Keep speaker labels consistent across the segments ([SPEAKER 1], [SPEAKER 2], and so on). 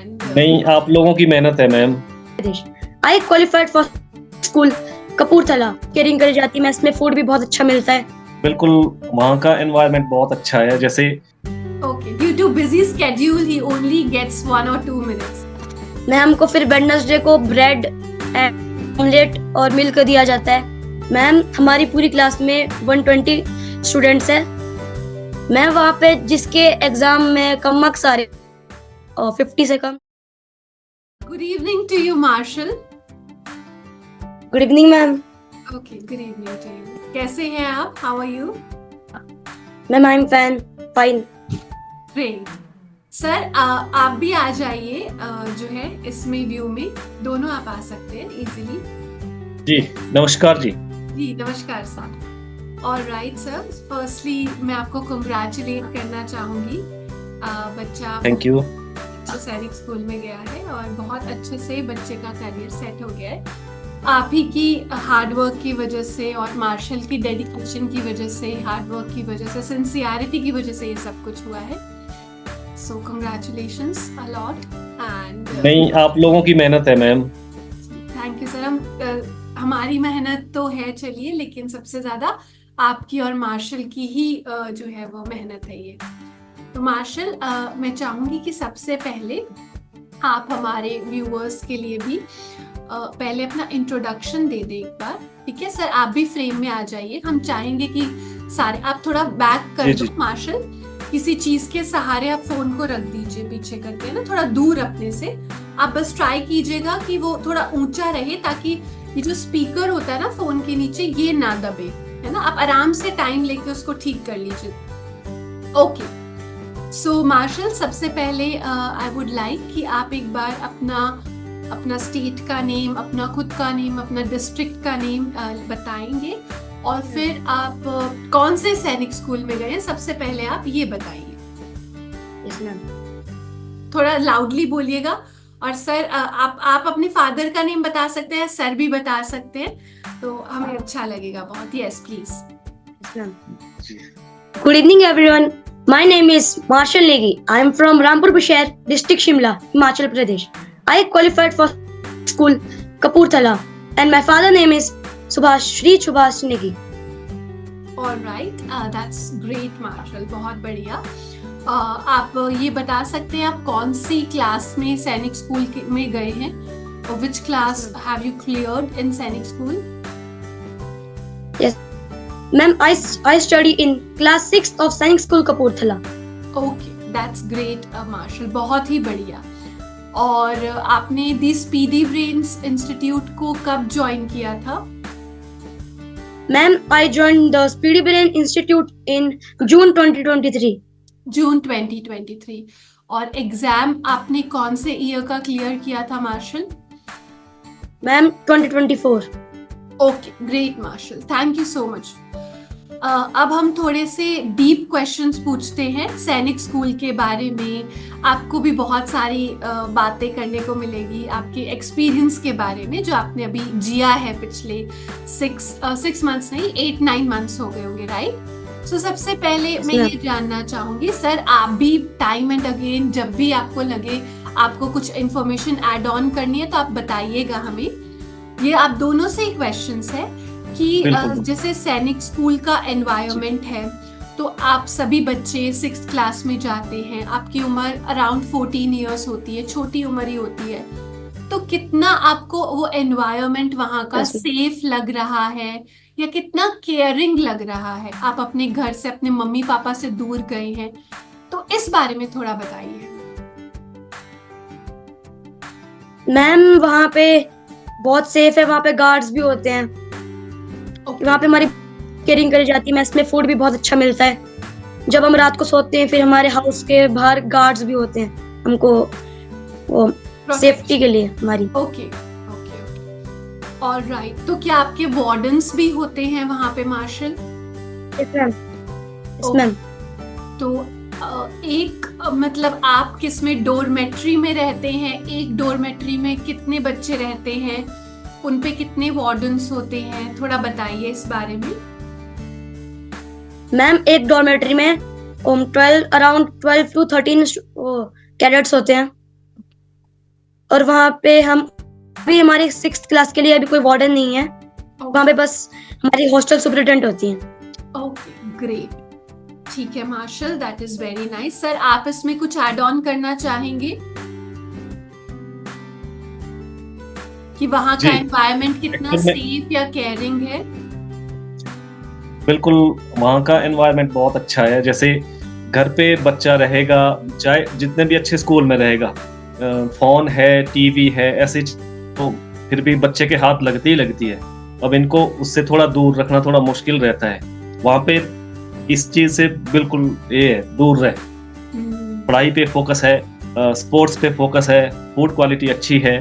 [SPEAKER 1] नहीं, आप लोगों की मेहनत है ma'am.
[SPEAKER 2] I qualified for school Kapurthala. Caring करी जाती है, मैस में फूड भी बहुत अच्छा मिलता है।
[SPEAKER 1] बिल्कुल, वहाँ का एनवायरनमेंट बहुत अच्छा है। जैसे
[SPEAKER 3] Okay, due to busy schedule, he only gets 1 or 2 minutes.
[SPEAKER 2] Ma'am को फिर वेडनेसडे को ब्रेड ऑमलेट और मिल्क दिया जाता है। मैम हमारी पूरी क्लास में 120 स्टूडेंट्स हैं। मैं वहाँ पे जिसके एग्जाम में कम मार्क्स आ रहे और 50 से कम।
[SPEAKER 3] Good evening to you, Marshall.
[SPEAKER 2] Good evening ma'am.
[SPEAKER 3] Okay, good evening to you. कैसे हैं आप? How are you?
[SPEAKER 2] Ma'am I am fine.
[SPEAKER 3] Great. Sir आप भी आ जाइए जो है इसमें व्यू में दोनों आप आ सकते हैं इजीली।
[SPEAKER 1] जी, नमस्कार जी।
[SPEAKER 3] जी नमस्कार सर। और राइट सर, फर्स्टली मैं आपको कंग्रेचुलेट करना चाहूंगी। बच्चा
[SPEAKER 1] थैंक यू।
[SPEAKER 3] अच्छे सैनिक स्कूल में गया है और बहुत अच्छे से बच्चे का करियर सेट हो गया है। आप ही की हार्डवर्क की वजह से और मार्शल की डेडिकेशन की वजह से, हार्डवर्क की वजह से, सिंसियरिटी की वजह से ये सब कुछ हुआ है। सो कंग्रेचुलेशंस अ लॉट एंड
[SPEAKER 1] नहीं, आप लोगों की मेहनत है मैम।
[SPEAKER 3] Thank you sir. हमारी मेहनत तो है चलिए, लेकिन सबसे ज्यादा आपकी और मार्शल की ही जो है वो मेहनत है ये। तो मार्शल मैं चाहूंगी कि सबसे पहले आप हमारे व्यूअर्स के लिए भी पहले अपना इंट्रोडक्शन दे दें एक बार। ठीक है सर, आप भी फ्रेम में आ जाइए। हम चाहेंगे कि सारे आप थोड़ा बैक कर दो मार्शल, किसी चीज के सहारे आप फोन को रख दीजिए पीछे करके ना, थोड़ा दूर अपने से। आप बस ट्राई कीजिएगा कि वो थोड़ा ऊंचा रहे, ताकि ये जो स्पीकर होता है ना फोन के नीचे, ये ना दबे, है ना। आप आराम से टाइम लेके उसको ठीक कर लीजिए। ओके सो मार्शल, सबसे पहले आई वुड लाइक कि आप एक बार अपना स्टेट का नेम, अपना खुद का नेम, अपना डिस्ट्रिक्ट का नेम बताएंगे, और फिर आप कौन से सैनिक स्कूल में गए, सबसे पहले आप ये बताइए।
[SPEAKER 2] Yes ma'am.
[SPEAKER 3] थोड़ा लाउडली बोलिएगा। और सर आप अपने फादर का नेम बता सकते हैं, सर भी बता सकते हैं, तो हमें अच्छा लगेगा बहुत। Yes please.
[SPEAKER 2] Yes ma'am. Good evening everyone, my name is Marshal Negi. I am from Rampur Bushahr, district Shimla, Himachal Pradesh. I qualified for school Kapurthala and my father name is Shri Subhash Negi.
[SPEAKER 3] Alright, that's great Marshal, बहुत बढ़िया। आप ये बता सकते हैं आप कौन सी क्लास में सैनिक स्कूल में गए हैं, और which class have you cleared in Sainik school?
[SPEAKER 2] Yes ma'am, I study in class 6 of Sainik school Kapurthala.
[SPEAKER 3] Okay, that's great Marshal, बहुत ही बढ़िया। और आपने दी स्पीडी ब्रेन्स इंस्टीट्यूट को कब ज्वाइन किया था?
[SPEAKER 2] Ma'am I join the speedy brain institute in June 2023।
[SPEAKER 3] June 2023। और एग्जाम आपने कौन से ईयर का क्लियर किया था Marshal?
[SPEAKER 2] Ma'am 2024।
[SPEAKER 3] Okay great Marshal, thank you so much. अब हम थोड़े से डीप क्वेश्चंस पूछते हैं सैनिक स्कूल के बारे में। आपको भी बहुत सारी बातें करने को मिलेगी आपके एक्सपीरियंस के बारे में, जो आपने अभी जिया है पिछले 6 मंथ्स नहीं, 8-9 मंथ्स हो गए होंगे, राइट। सो सबसे पहले मैं ये जानना चाहूंगी सर, आप भी टाइम एंड अगेन जब भी आपको लगे आपको कुछ इंफॉर्मेशन ऐड ऑन करनी है तो आप बताइएगा हमें। ये आप दोनों से ही क्वेश्चंस है कि जैसे सैनिक स्कूल का एनवायरनमेंट है, तो आप सभी बच्चे 6th क्लास में जाते हैं, आपकी उम्र अराउंड 14 इयर्स होती है, छोटी उम्र ही होती है, तो कितना आपको वो एनवायरनमेंट वहाँ का सेफ लग रहा है या कितना केयरिंग लग रहा है? आप अपने घर से, अपने मम्मी पापा से दूर गए हैं, तो इस बारे में थोड़ा बताइए।
[SPEAKER 2] मैम वहाँ पे बहुत सेफ है, वहाँ पे गार्ड्स भी होते हैं। वहाँ पे हमारी केयरिंग करी जाती है, मैस में फूड भी बहुत अच्छा मिलता है। जब हम रात को सोते हैं फिर हमारे हाउस के बाहर गार्ड्स भी होते हैं हमको वो सेफ्टी के लिए हमारी।
[SPEAKER 3] ओके ऑलराइट, तो क्या आपके वार्डन्स भी होते हैं वहाँ पे मार्शल?
[SPEAKER 2] Yes ma'am.
[SPEAKER 3] तो एक मतलब आप किसमें डोरमेट्री में रहते हैं? एक डोरमेट्री में कितने बच्चे रहते हैं? उन पे कितने वार्डन्स होते हैं? थोड़ा बताइए इस बारे में।
[SPEAKER 2] मैम एक डॉर्मेट्री में अराउंड 12 to 13 कैडेट्स होते हैं। और वहाँ पे हम अभी हमारे 6th क्लास के लिए अभी कोई वार्डन नहीं है, वहाँ पे बस हमारी हॉस्टल सुपरिटेंडेंट होती हैं।
[SPEAKER 3] Okay, great. ठीक है Marshal, that is very nice. Sir, आप इसमें कुछ ऐड ऑन करना चाहेंगे कि वहाँ का
[SPEAKER 1] जी
[SPEAKER 3] एनवायरनमेंट कितना
[SPEAKER 1] एक्चुअल में
[SPEAKER 3] सेफ या केयरिंग है?
[SPEAKER 1] बिल्कुल वहाँ का एनवायरनमेंट बहुत अच्छा है। जैसे घर पे बच्चा रहेगा, चाहे जितने भी अच्छे स्कूल में रहेगा, फोन है, टीवी है, ऐसी तो फिर भी बच्चे के हाथ लगती ही लगती है। अब इनको उससे थोड़ा दूर रखना थोड़ा मुश्किल रहता है। वहाँ पे इस चीज से बिल्कुल ये है, दूर रहे। पढ़ाई पे फोकस है, स्पोर्ट्स पे फोकस है, फूड क्वालिटी अच्छी है।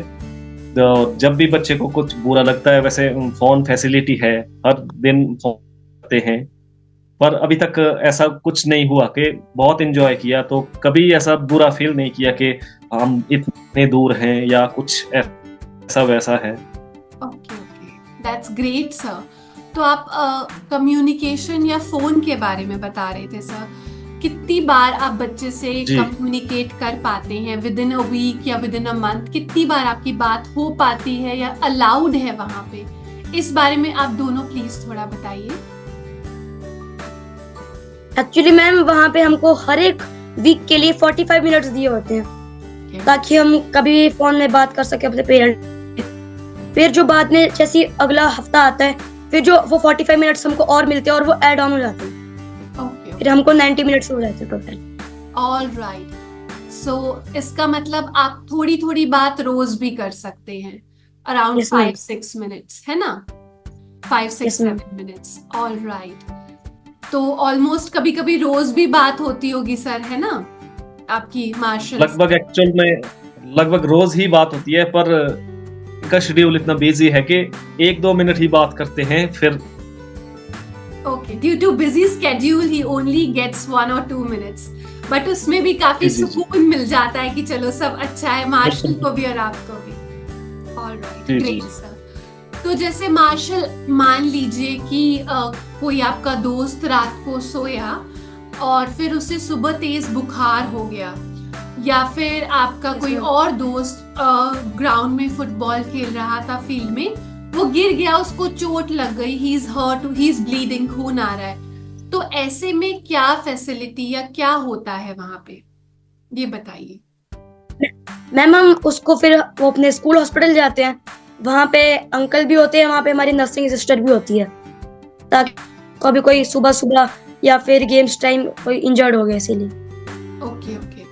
[SPEAKER 1] तो जब भी बच्चे को कुछ बुरा लगता है, वैसे फोन फैसिलिटी है, हर दिन फोन करते हैं। पर अभी तक ऐसा कुछ नहीं हुआ कि बहुत एंजॉय किया, तो कभी ऐसा बुरा फील नहीं किया कि हम इतने दूर हैं या कुछ ऐसा वैसा है।
[SPEAKER 3] Okay okay, that's great sir. तो आप कम्युनिकेशन या फोन के बारे में बता रहे थे सर। कितनी बार आप बच्चे से
[SPEAKER 1] जी
[SPEAKER 3] कम्युनिकेट कर पाते हैं विद इन अ वीक या विद इन अ मंथ? कितनी बार आपकी बात हो पाती है या अलाउड है वहां पे? इस बारे में आप दोनों प्लीज थोड़ा बताइए।
[SPEAKER 2] एक्चुअली मैम वहाँ पे हमको हर एक वीक के लिए 45 मिनट्स दिए होते हैं,
[SPEAKER 3] Okay.
[SPEAKER 2] ताकि हम कभी भी फोन में बात कर सके अपने पेरेंट। फिर जो बाद में जैसे अगला हफ्ता आता है, फिर जो वो 45 मिनट्स हमको और मिलते हैं और वो ऐड ऑन हो जाते हैं,
[SPEAKER 3] Okay.
[SPEAKER 2] फिर हमको 90 मिनट्स हो जाते हैं टोटल।
[SPEAKER 3] All right. सो इसका मतलब आप थोड़ी थोड़ी बात रोज भी कर सकते हैं, अराउंड
[SPEAKER 2] यस मैम।
[SPEAKER 3] 5-6 मिनट्स, है ना? 5-6
[SPEAKER 2] yes ma'am.
[SPEAKER 3] 7 minutes. All right. तो ऑलमोस्ट कभी कभी रोज भी बात होती होगी सर, है ना, आपकी मार्शल?
[SPEAKER 1] लगभग एक्चुअल में लगभग रोज ही बात होती है, पर इनका शेड्यूल इतना बिजी है कि 1-2 मिनट ही बात करते हैं फिर।
[SPEAKER 3] Okay, due to busy schedule he only gets 1 or 2 minutes, but उसमें भी काफी
[SPEAKER 1] जी जी
[SPEAKER 3] सुकून मिल जाता है कि चलो सब अच्छा है, मार्शल को भी और आपको भी। ऑल राइट,
[SPEAKER 1] जी जी
[SPEAKER 3] ग्रेट सर। तो जैसे मार्शल, मान लीजिए कि कोई आपका दोस्त रात को सोया और फिर उसे सुबह तेज बुखार हो गया, या फिर आपका
[SPEAKER 2] Yes,
[SPEAKER 3] कोई
[SPEAKER 2] ma'am.
[SPEAKER 3] और दोस्त ग्राउंड में फुटबॉल खेल रहा था फील्ड में, वो गिर गया, उसको चोट लग गई, he is hurt, he is bleeding, खून आ रहा है, तो ऐसे में क्या फैसिलिटी या क्या होता है वहां पे, ये बताइए।
[SPEAKER 2] मैम हम उसको फिर वो अपने स्कूल हॉस्पिटल जाते हैं, वहाँ पे अंकल भी होते हैं, वहाँ पे हमारी नर्सिंग सिस्टर भी होती है, ताकि कभी कोई सुबह सुबह या फिर गेम्स टाइम कोई इंजर्ड हो गया इसीलिए।
[SPEAKER 3] ओके ओके,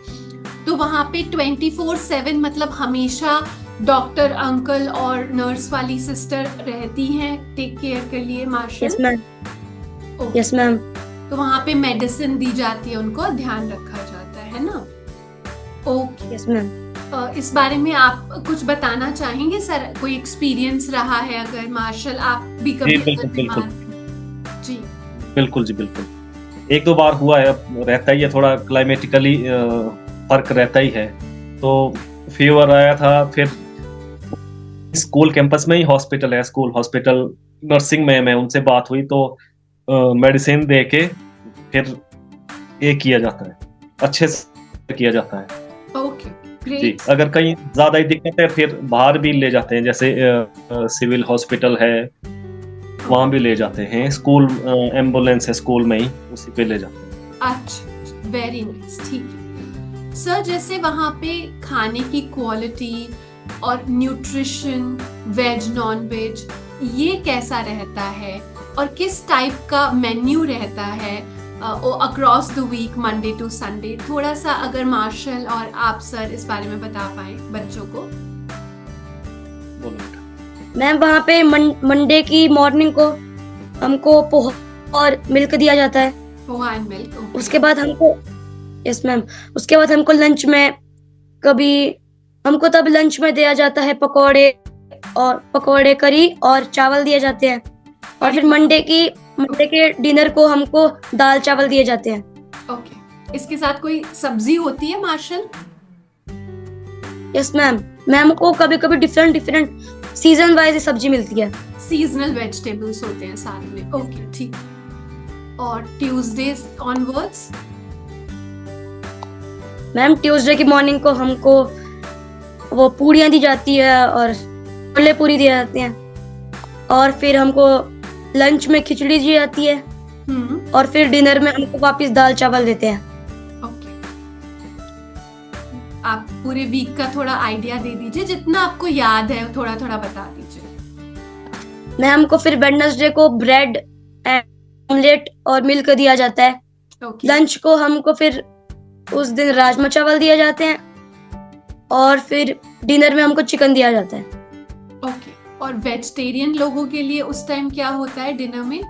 [SPEAKER 3] तो वहां पे 24/7 मतलब हमेशा डॉक्टर अंकल और नर्स वाली सिस्टर रहती हैं टेक केयर के लिए Marshal?
[SPEAKER 2] Yes ma'am.
[SPEAKER 3] Okay,
[SPEAKER 2] yes ma'am.
[SPEAKER 3] तो वहां पे मेडिसिन दी जाती है, उनको ध्यान रखा जाता है ना? ओके।
[SPEAKER 2] Yes ma'am.
[SPEAKER 3] इस बारे में आप कुछ बताना चाहेंगे सर? कोई एक्सपीरियंस रहा है अगर मार्शल, आप भी
[SPEAKER 1] जी
[SPEAKER 3] कभी
[SPEAKER 1] बिल्कुल
[SPEAKER 3] अगर
[SPEAKER 1] बिल्कुल
[SPEAKER 3] बीमार? जी
[SPEAKER 1] बिल्कुल जी बिल्कुल। 1-2 बार हुआ है, अब रहता ही है, थोड़ा क्लाइमेटिकली फर्क रहता ही है। तो फीवर आया था, फिर स्कूल कैंपस में ही हॉस्पिटल है, स्कूल हॉस्पिटल नर्सिंग में उनसे बात हुई, तो मेडिसिन दे के फिर ये किया जाता है, अच्छे से किया जाता है।
[SPEAKER 3] ओके,
[SPEAKER 1] जी,
[SPEAKER 3] ग्रेट।
[SPEAKER 1] अगर कहीं ज्यादा ही दिक्कत है फिर बाहर भी ले जाते हैं, जैसे सिविल हॉस्पिटल है, वहां भी ले जाते हैं। स्कूल एम्बुलेंस है स्कूल में ही, उसी पे ले जाते हैं।
[SPEAKER 3] अच्छा, वेरी नाइस, ठीक है सर। जैसे वहाँ पे खाने की क्वालिटी और न्यूट्रिशन, वेज नॉन वेज, ये कैसा रहता है और किस टाइप का मेन्यू रहता है across the week, Monday to Sunday? थोड़ा सा अगर मार्शल और आप सर इस बारे में बता पाए बच्चों को।
[SPEAKER 1] बोलो बेटा।
[SPEAKER 2] मैम वहाँ पे मंडे की मॉर्निंग को हमको पोहा और मिल्क दिया जाता है।
[SPEAKER 3] Poha and milk.
[SPEAKER 2] उसके बाद हमको, यस मैम, उसके बाद हमको लंच में हमको तब लंच में दिया जाता है पकोड़े करी और चावल दिए जाते हैं। और फिर मंडे के डिनर को हमको दाल चावल दिए जाते हैं।
[SPEAKER 3] ओके, इसके साथ कोई सब्जी होती है मार्शल?
[SPEAKER 2] यस मैम, मैम को कभी कभी डिफरेंट सीजन वाइज सब्जी मिलती है।
[SPEAKER 3] सीजनल वेजिटेबल्स होते हैं साथ में। ओके, ठीक। और ट्यूसडे ऑनवर्ड्स?
[SPEAKER 2] मैम ट्यूसडे की मॉर्निंग को हमको वो पूड़ियाँ दी जाती है और छोले पूरी दिए जाते हैं, और फिर हमको लंच में खिचड़ी दी जाती है, और फिर डिनर में हमको वापस दाल चावल देते हैं।
[SPEAKER 3] ओके, आप पूरे वीक का थोड़ा आइडिया दे दीजिए, जितना आपको याद है थोड़ा थोड़ा बता दीजिए।
[SPEAKER 2] मैम हमको फिर वेडनेसडे को ब्रेड एंड ऑमलेट और मिल्क दिया जाता है।
[SPEAKER 3] ओके,
[SPEAKER 2] लंच को हमको फिर उस दिन राजमा चावल दिए जाते हैं, और फिर डिनर में हमको चिकन दिया जाता है।
[SPEAKER 3] ओके, और वेजिटेरियन लोगों के लिए उस टाइम क्या होता है डिनर में?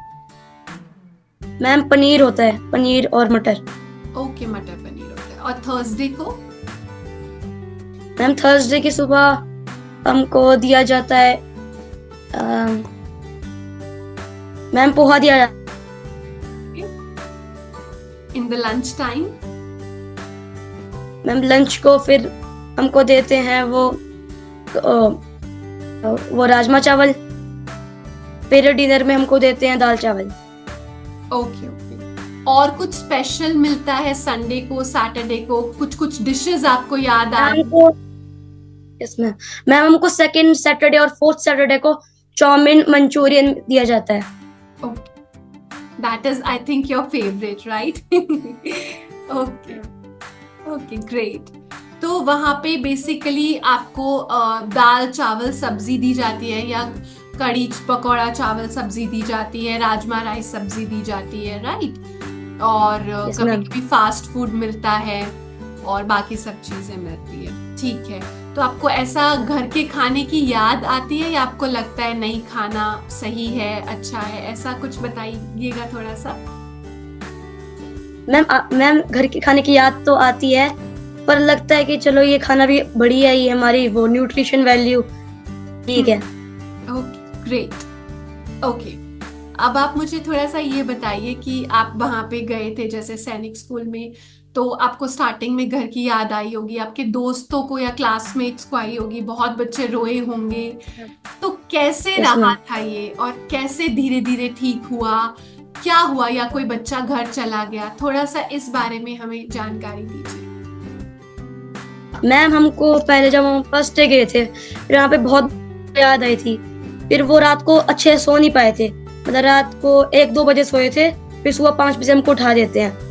[SPEAKER 2] मैम पनीर होता है, पनीर और मटर।
[SPEAKER 3] ओके, मटर पनीर होता है। और थर्सडे को?
[SPEAKER 2] मैम थर्सडे की सुबह हमको दिया जाता है मैम पोहा दिया जाता है।
[SPEAKER 3] In the lunch time?
[SPEAKER 2] Ma'am lunch को फिर हमको देते हैं वो राजमा चावल, फिर डिनर में हमको देते हैं दाल चावल।
[SPEAKER 3] ओके ओके, और कुछ स्पेशल मिलता है संडे को, सैटरडे को? कुछ डिशेस आपको याद आ रही?
[SPEAKER 2] इसमें मैम हमको सेकंड सैटरडे और फोर्थ सैटरडे को चाउमीन मंचूरियन दिया जाता है।
[SPEAKER 3] Okay, that is I think your favourite, right? Okay okay, great. तो वहाँ पे बेसिकली आपको दाल चावल सब्जी दी जाती है, या कड़ी पकौड़ा चावल सब्जी दी जाती है, राजमा राइस सब्जी दी जाती है, राइट? और कभी कभी फास्ट फूड मिलता है और बाकी सब चीजें मिलती है, ठीक है। तो आपको ऐसा घर के खाने की याद आती है, या आपको लगता है नहीं खाना सही है, अच्छा है? ऐसा कुछ बताइएगा थोड़ा सा।
[SPEAKER 2] मैम घर के खाने की याद तो आती है, पर लगता है कि चलो ये खाना भी बढ़िया ही है, हमारी वो न्यूट्रिशन वैल्यू ठीक है।
[SPEAKER 3] Okay, great. ओके, अब आप मुझे थोड़ा सा ये बताइए कि आप वहां पे गए थे जैसे सैनिक स्कूल में, तो आपको स्टार्टिंग में घर की याद आई होगी, आपके दोस्तों को या क्लासमेट्स को आई होगी, बहुत बच्चे रोए होंगे, तो कैसे रहा था ये, और कैसे धीरे धीरे ठीक हुआ? क्या हुआ, या कोई बच्चा घर चला गया? थोड़ा सा इस बारे में हमें जानकारी दीजिए।
[SPEAKER 2] मैम हमको पहले जब हम फर्स्ट डे गए थे, फिर यहाँ पे बहुत याद आई थी, फिर वो रात को अच्छे सो नहीं पाए थे, मतलब रात को 1-2 बजे सोए थे, फिर सुबह 5 बजे हमको उठा देते हैं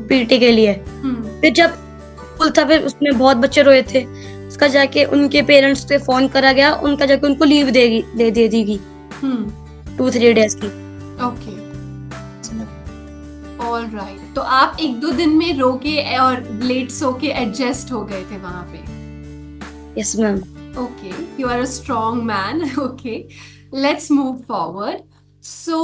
[SPEAKER 2] पीटी के लिए। फिर जब स्कूल था, फिर उसमें बहुत बच्चे रोए थे, उसका जाके उनके पेरेंट्स से फोन करा गया, उनका जाके उनको लीव दे देगी 2-3 डेज की।
[SPEAKER 3] Okay, all right. तो आप 1-2 दिन में रो के और लेट सो के एडजस्ट हो गए थे वहां पे?
[SPEAKER 2] Yes ma'am.
[SPEAKER 3] Okay, you are a strong man. Okay, let's move forward. So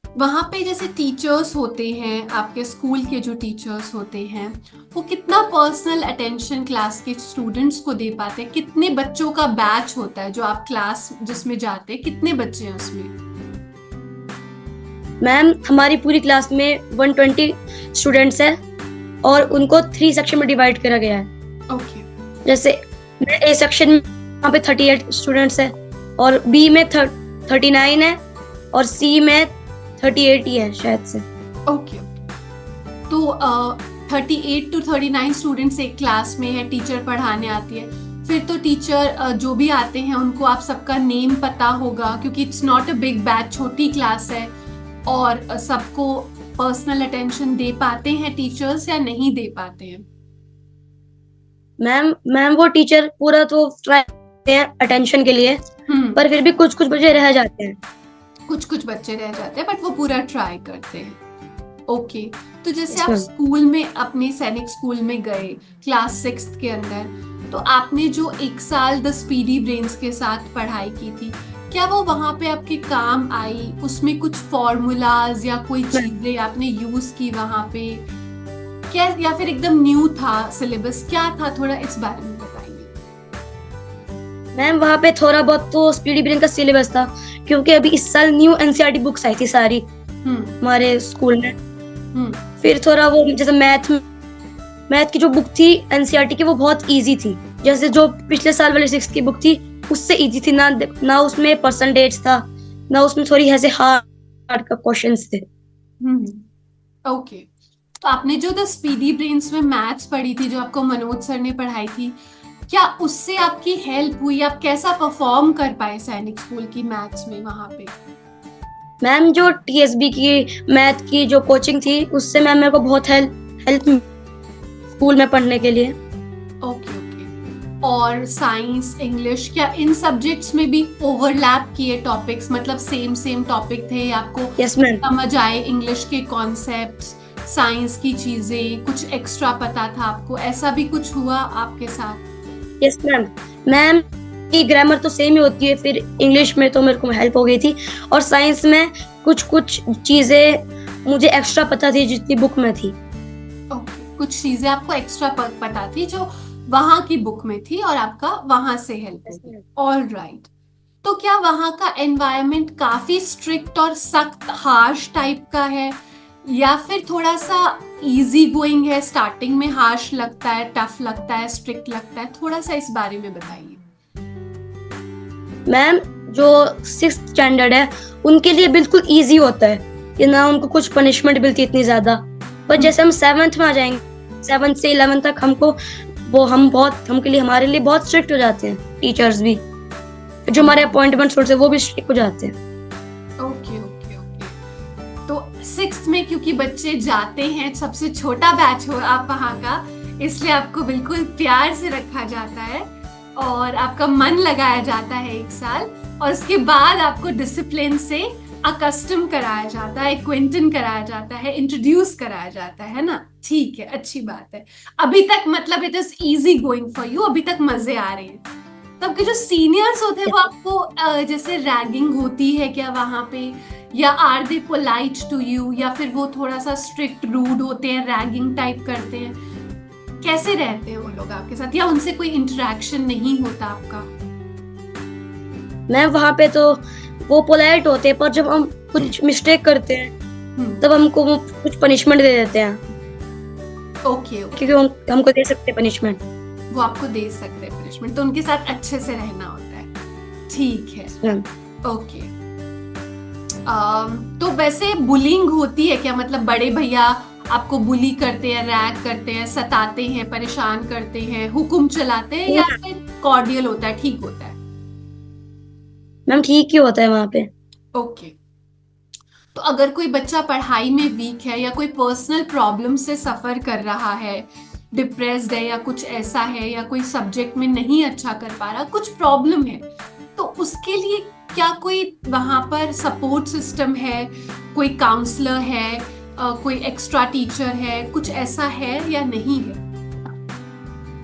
[SPEAKER 3] वहाँ पे जैसे टीचर्स होते हैं, आपके स्कूल के जो टीचर्स होते हैं, वो कितना पर्सनल अटेंशन क्लास के स्टूडेंट्स को दे पाते हैं? कितने बच्चों का बैच होता है जो आप क्लास जिसमें जाते हैं, कितने बच्चे हैं उसमें?
[SPEAKER 2] मैम हमारी पूरी क्लास में 120 स्टूडेंट्स हैं, और उनको 3 सेक्शन में डिवाइड करा गया है।
[SPEAKER 3] ओके,
[SPEAKER 2] जैसे ए सेक्शन में वहाँ पे 38 स्टूडेंट्स हैं, और बी में 39 है, और सी में 38 ही है शायद से।
[SPEAKER 3] ओके, तो 38 to 39 स्टूडेंट्स एक क्लास में है, टीचर पढ़ाने आती है। फिर तो टीचर जो भी आते हैं उनको आप सबका नेम पता होगा, क्योंकि it's not a big batch, छोटी क्लास है, और सबको पर्सनल अटेंशन दे पाते हैं टीचर्स या नहीं दे पाते हैं?
[SPEAKER 2] मैम वो टीचर पूरा तो ट्राई करते हैं अटेंशन के लिए, पर फिर भी कुछ बच्चे रह जाते हैं।
[SPEAKER 3] कुछ बच्चे रह जाते हैं, बट वो पूरा ट्राई करते हैं। ओके, तो जैसे आप स्कूल में, अपने सैनिक स्कूल में गए क्लास 6th के अंदर, तो आपने जो 1 साल द स्पीडी ब्रेन्स के साथ पढ़ाई की थी, क्या वो वहां पे आपके काम आई? उसमें कुछ फॉर्मूलाज या कोई चीजें आपने यूज की वहां पे, क्या, या फिर एकदम न्यू था सिलेबस? क्या था, थोड़ा इस बारे में बताइए।
[SPEAKER 2] मैम वहाँ पे थोड़ा बहुत तो स्पीडी ब्रेन का सिलेबस था, क्योंकि अभी इस साल न्यू एनसीईआरटी बुक्स आई थी सारी हमारे स्कूल में। फिर थोड़ा वो जैसे मैथ की जो बुक थी एनसीईआरटी की, वो बहुत इजी थी, जैसे जो पिछले साल वाली 6th की बुक थी उससे इजी थी, ना उसमें परसेंटेज था, ना उसमें थोड़ी ऐसे हार्ड का क्वेश्चंस थे।
[SPEAKER 3] ओके, तो आपने जो द स्पीडी ब्रेन्स में मैथ्स पढ़ी थी, जो आपको मनोज सर ने पढ़ाई थी, क्या उससे आपकी हेल्प हुई? आप कैसा परफॉर्म कर पाए सैनिक स्कूल की मैथ्स में वहां पे?
[SPEAKER 2] मैम जो टीएसबी की मैथ की जो कोचिंग थी उससे मैम मेरे को बहुत हेल्प स्कूल में पढ़ने के लिए।
[SPEAKER 3] ओके। और साइंस, इंग्लिश, क्या इन सब्जेक्ट्स में भी ओवरलैप किए टॉपिक्स, मतलब सेम टॉपिक थे? आपको
[SPEAKER 2] यस मैम।
[SPEAKER 3] समझ आए इंग्लिश के कॉन्सेप्ट्स, साइंस की चीजें, कुछ एक्स्ट्रा पता था आपको? ऐसा भी कुछ हुआ आपके साथ?
[SPEAKER 2] Yes ma'am. मैम की ग्रामर तो सेम ही होती है, फिर इंग्लिश में तो मेरे को हेल्प हो गई थी, और साइंस में कुछ चीजें मुझे एक्स्ट्रा पता थी जितनी बुक में थी।
[SPEAKER 3] ओके, कुछ चीजें आपको एक्स्ट्रा पता थी जो वहां की बुक में थी और आपका वहां से हेल्प हुई। All right. तो क्या वहां का एनवायरनमेंट काफी स्ट्रिक्ट और सख्त, हार्श टाइप का है, या फिर थोड़ा सा इजी गोइंग है? स्टार्टिंग में हार्श लगता है, टफ लगता है, स्ट्रिक्ट लगता है? थोड़ा सा इस बारे में बताइए।
[SPEAKER 2] मैम जो 6th स्टैंडर्ड है उनके लिए बिल्कुल इजी होता है कि ना उनको कुछ पनिशमेंट मिलती इतनी ज्यादा, पर जैसे हम 7th में आ जाएंगे, 7th से 11th तक हमारे लिए बहुत स्ट्रिक्ट हो जाते हैं टीचर्स भी, जो हमारे अपॉइंटमेंट सोर्स है वो भी स्ट्रिक्ट हो जाते हैं।
[SPEAKER 3] ओके। तो 6th में क्योंकि बच्चे जाते हैं, सबसे छोटा बैच हो आप वहां का, इसलिए आपको बिल्कुल प्यार से रखा जाता है और आपका मन लगाया जाता है 1 साल, और उसके बाद आपको डिसिप्लिन से अकस्टम कराया जाता है, एक्विंटन कराया जाता है, इंट्रोड्यूस कराया जाता है ना? ठीक है, अच्छी बात है। अभी तक मतलब it is easy going for you, अभी तक मजे आ रहे हैं। तो आपके जो सीनियर्स होते हैं वो आपको जैसे रैगिंग होती है क्या वहां पे, या are they polite to you, या फिर वो थोड़ा सा स्ट्रिक्ट, रूड होते हैं, रैगिंग टाइप करते हैं? कैसे रहते हैं वो लोग आपके साथ, या उनसे कोई इंटरेक्शन नहीं होता आपका?
[SPEAKER 2] मैं वहाँ पे तो वो पोलाइट होते हैं, पर जब हम कुछ मिस्टेक करते हैं तब हमको वो कुछ पनिशमेंट दे देते हैं।
[SPEAKER 3] ओके।
[SPEAKER 2] क्योंकि हमको दे सकते हैं पनिशमेंट,
[SPEAKER 3] वो आपको दे सकते हैं पनिशमेंट, तो उनके साथ अच्छे से रहना होता है। ठीक है, ओके। तो वैसे बुलिंग होती है क्या? मतलब बड़े भैया आपको बुली करते हैं, रैग करते हैं, सताते हैं, परेशान करते हैं, हुक्म चलाते हैं, या फिर कॉर्डियल होता है, ठीक होता है?
[SPEAKER 2] मैम ठीक ही होता है वहाँ पे।
[SPEAKER 3] ओके। तो अगर कोई बच्चा पढ़ाई में वीक है, या कोई पर्सनल प्रॉब्लम से सफर कर रहा है, डिप्रेस्ड है, या कुछ ऐसा है, या कोई सब्जेक्ट में नहीं अच्छा कर पा रहा, कुछ प्रॉब्लम है, तो उसके लिए क्या कोई वहां पर सपोर्ट सिस्टम है? कोई काउंसलर है, कोई एक्स्ट्रा टीचर है, कुछ ऐसा है या नहीं है?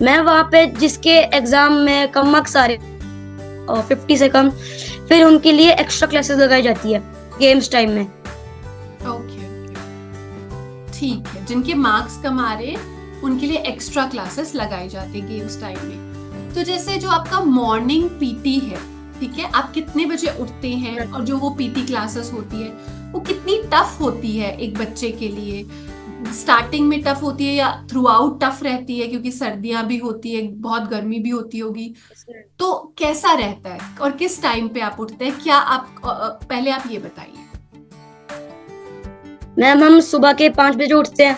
[SPEAKER 2] मैं वहाँ पे जिसके एग्जाम में कम मार्क्स आ रहे और 50 से कम, फिर उनके लिए एक्स्ट्रा क्लासेस लगाई जाती है गेम्स टाइम में।
[SPEAKER 3] ओके, ठीक है। जिनके मार्क्स कम आ रहे उनके लिए एक्स्ट्रा क्लासेस लगाई जाती है गेम्स टाइम में। तो जैसे जो आपका मॉर्निंग पीटी है, ठीक है, आप कितने बजे उठते हैं, और जो वो पीटी क्लासेस होती है वो कितनी टफ होती है एक बच्चे के लिए? स्टार्टिंग में टफ होती है या थ्रू आउट टफ रहती है, क्योंकि सर्दियां भी होती है, बहुत गर्मी भी होती होगी, तो कैसा रहता है और किस टाइम पे आप उठते हैं? क्या आप पहले आप ये बताइए।
[SPEAKER 2] मैम हम सुबह के 5 बजे उठते हैं,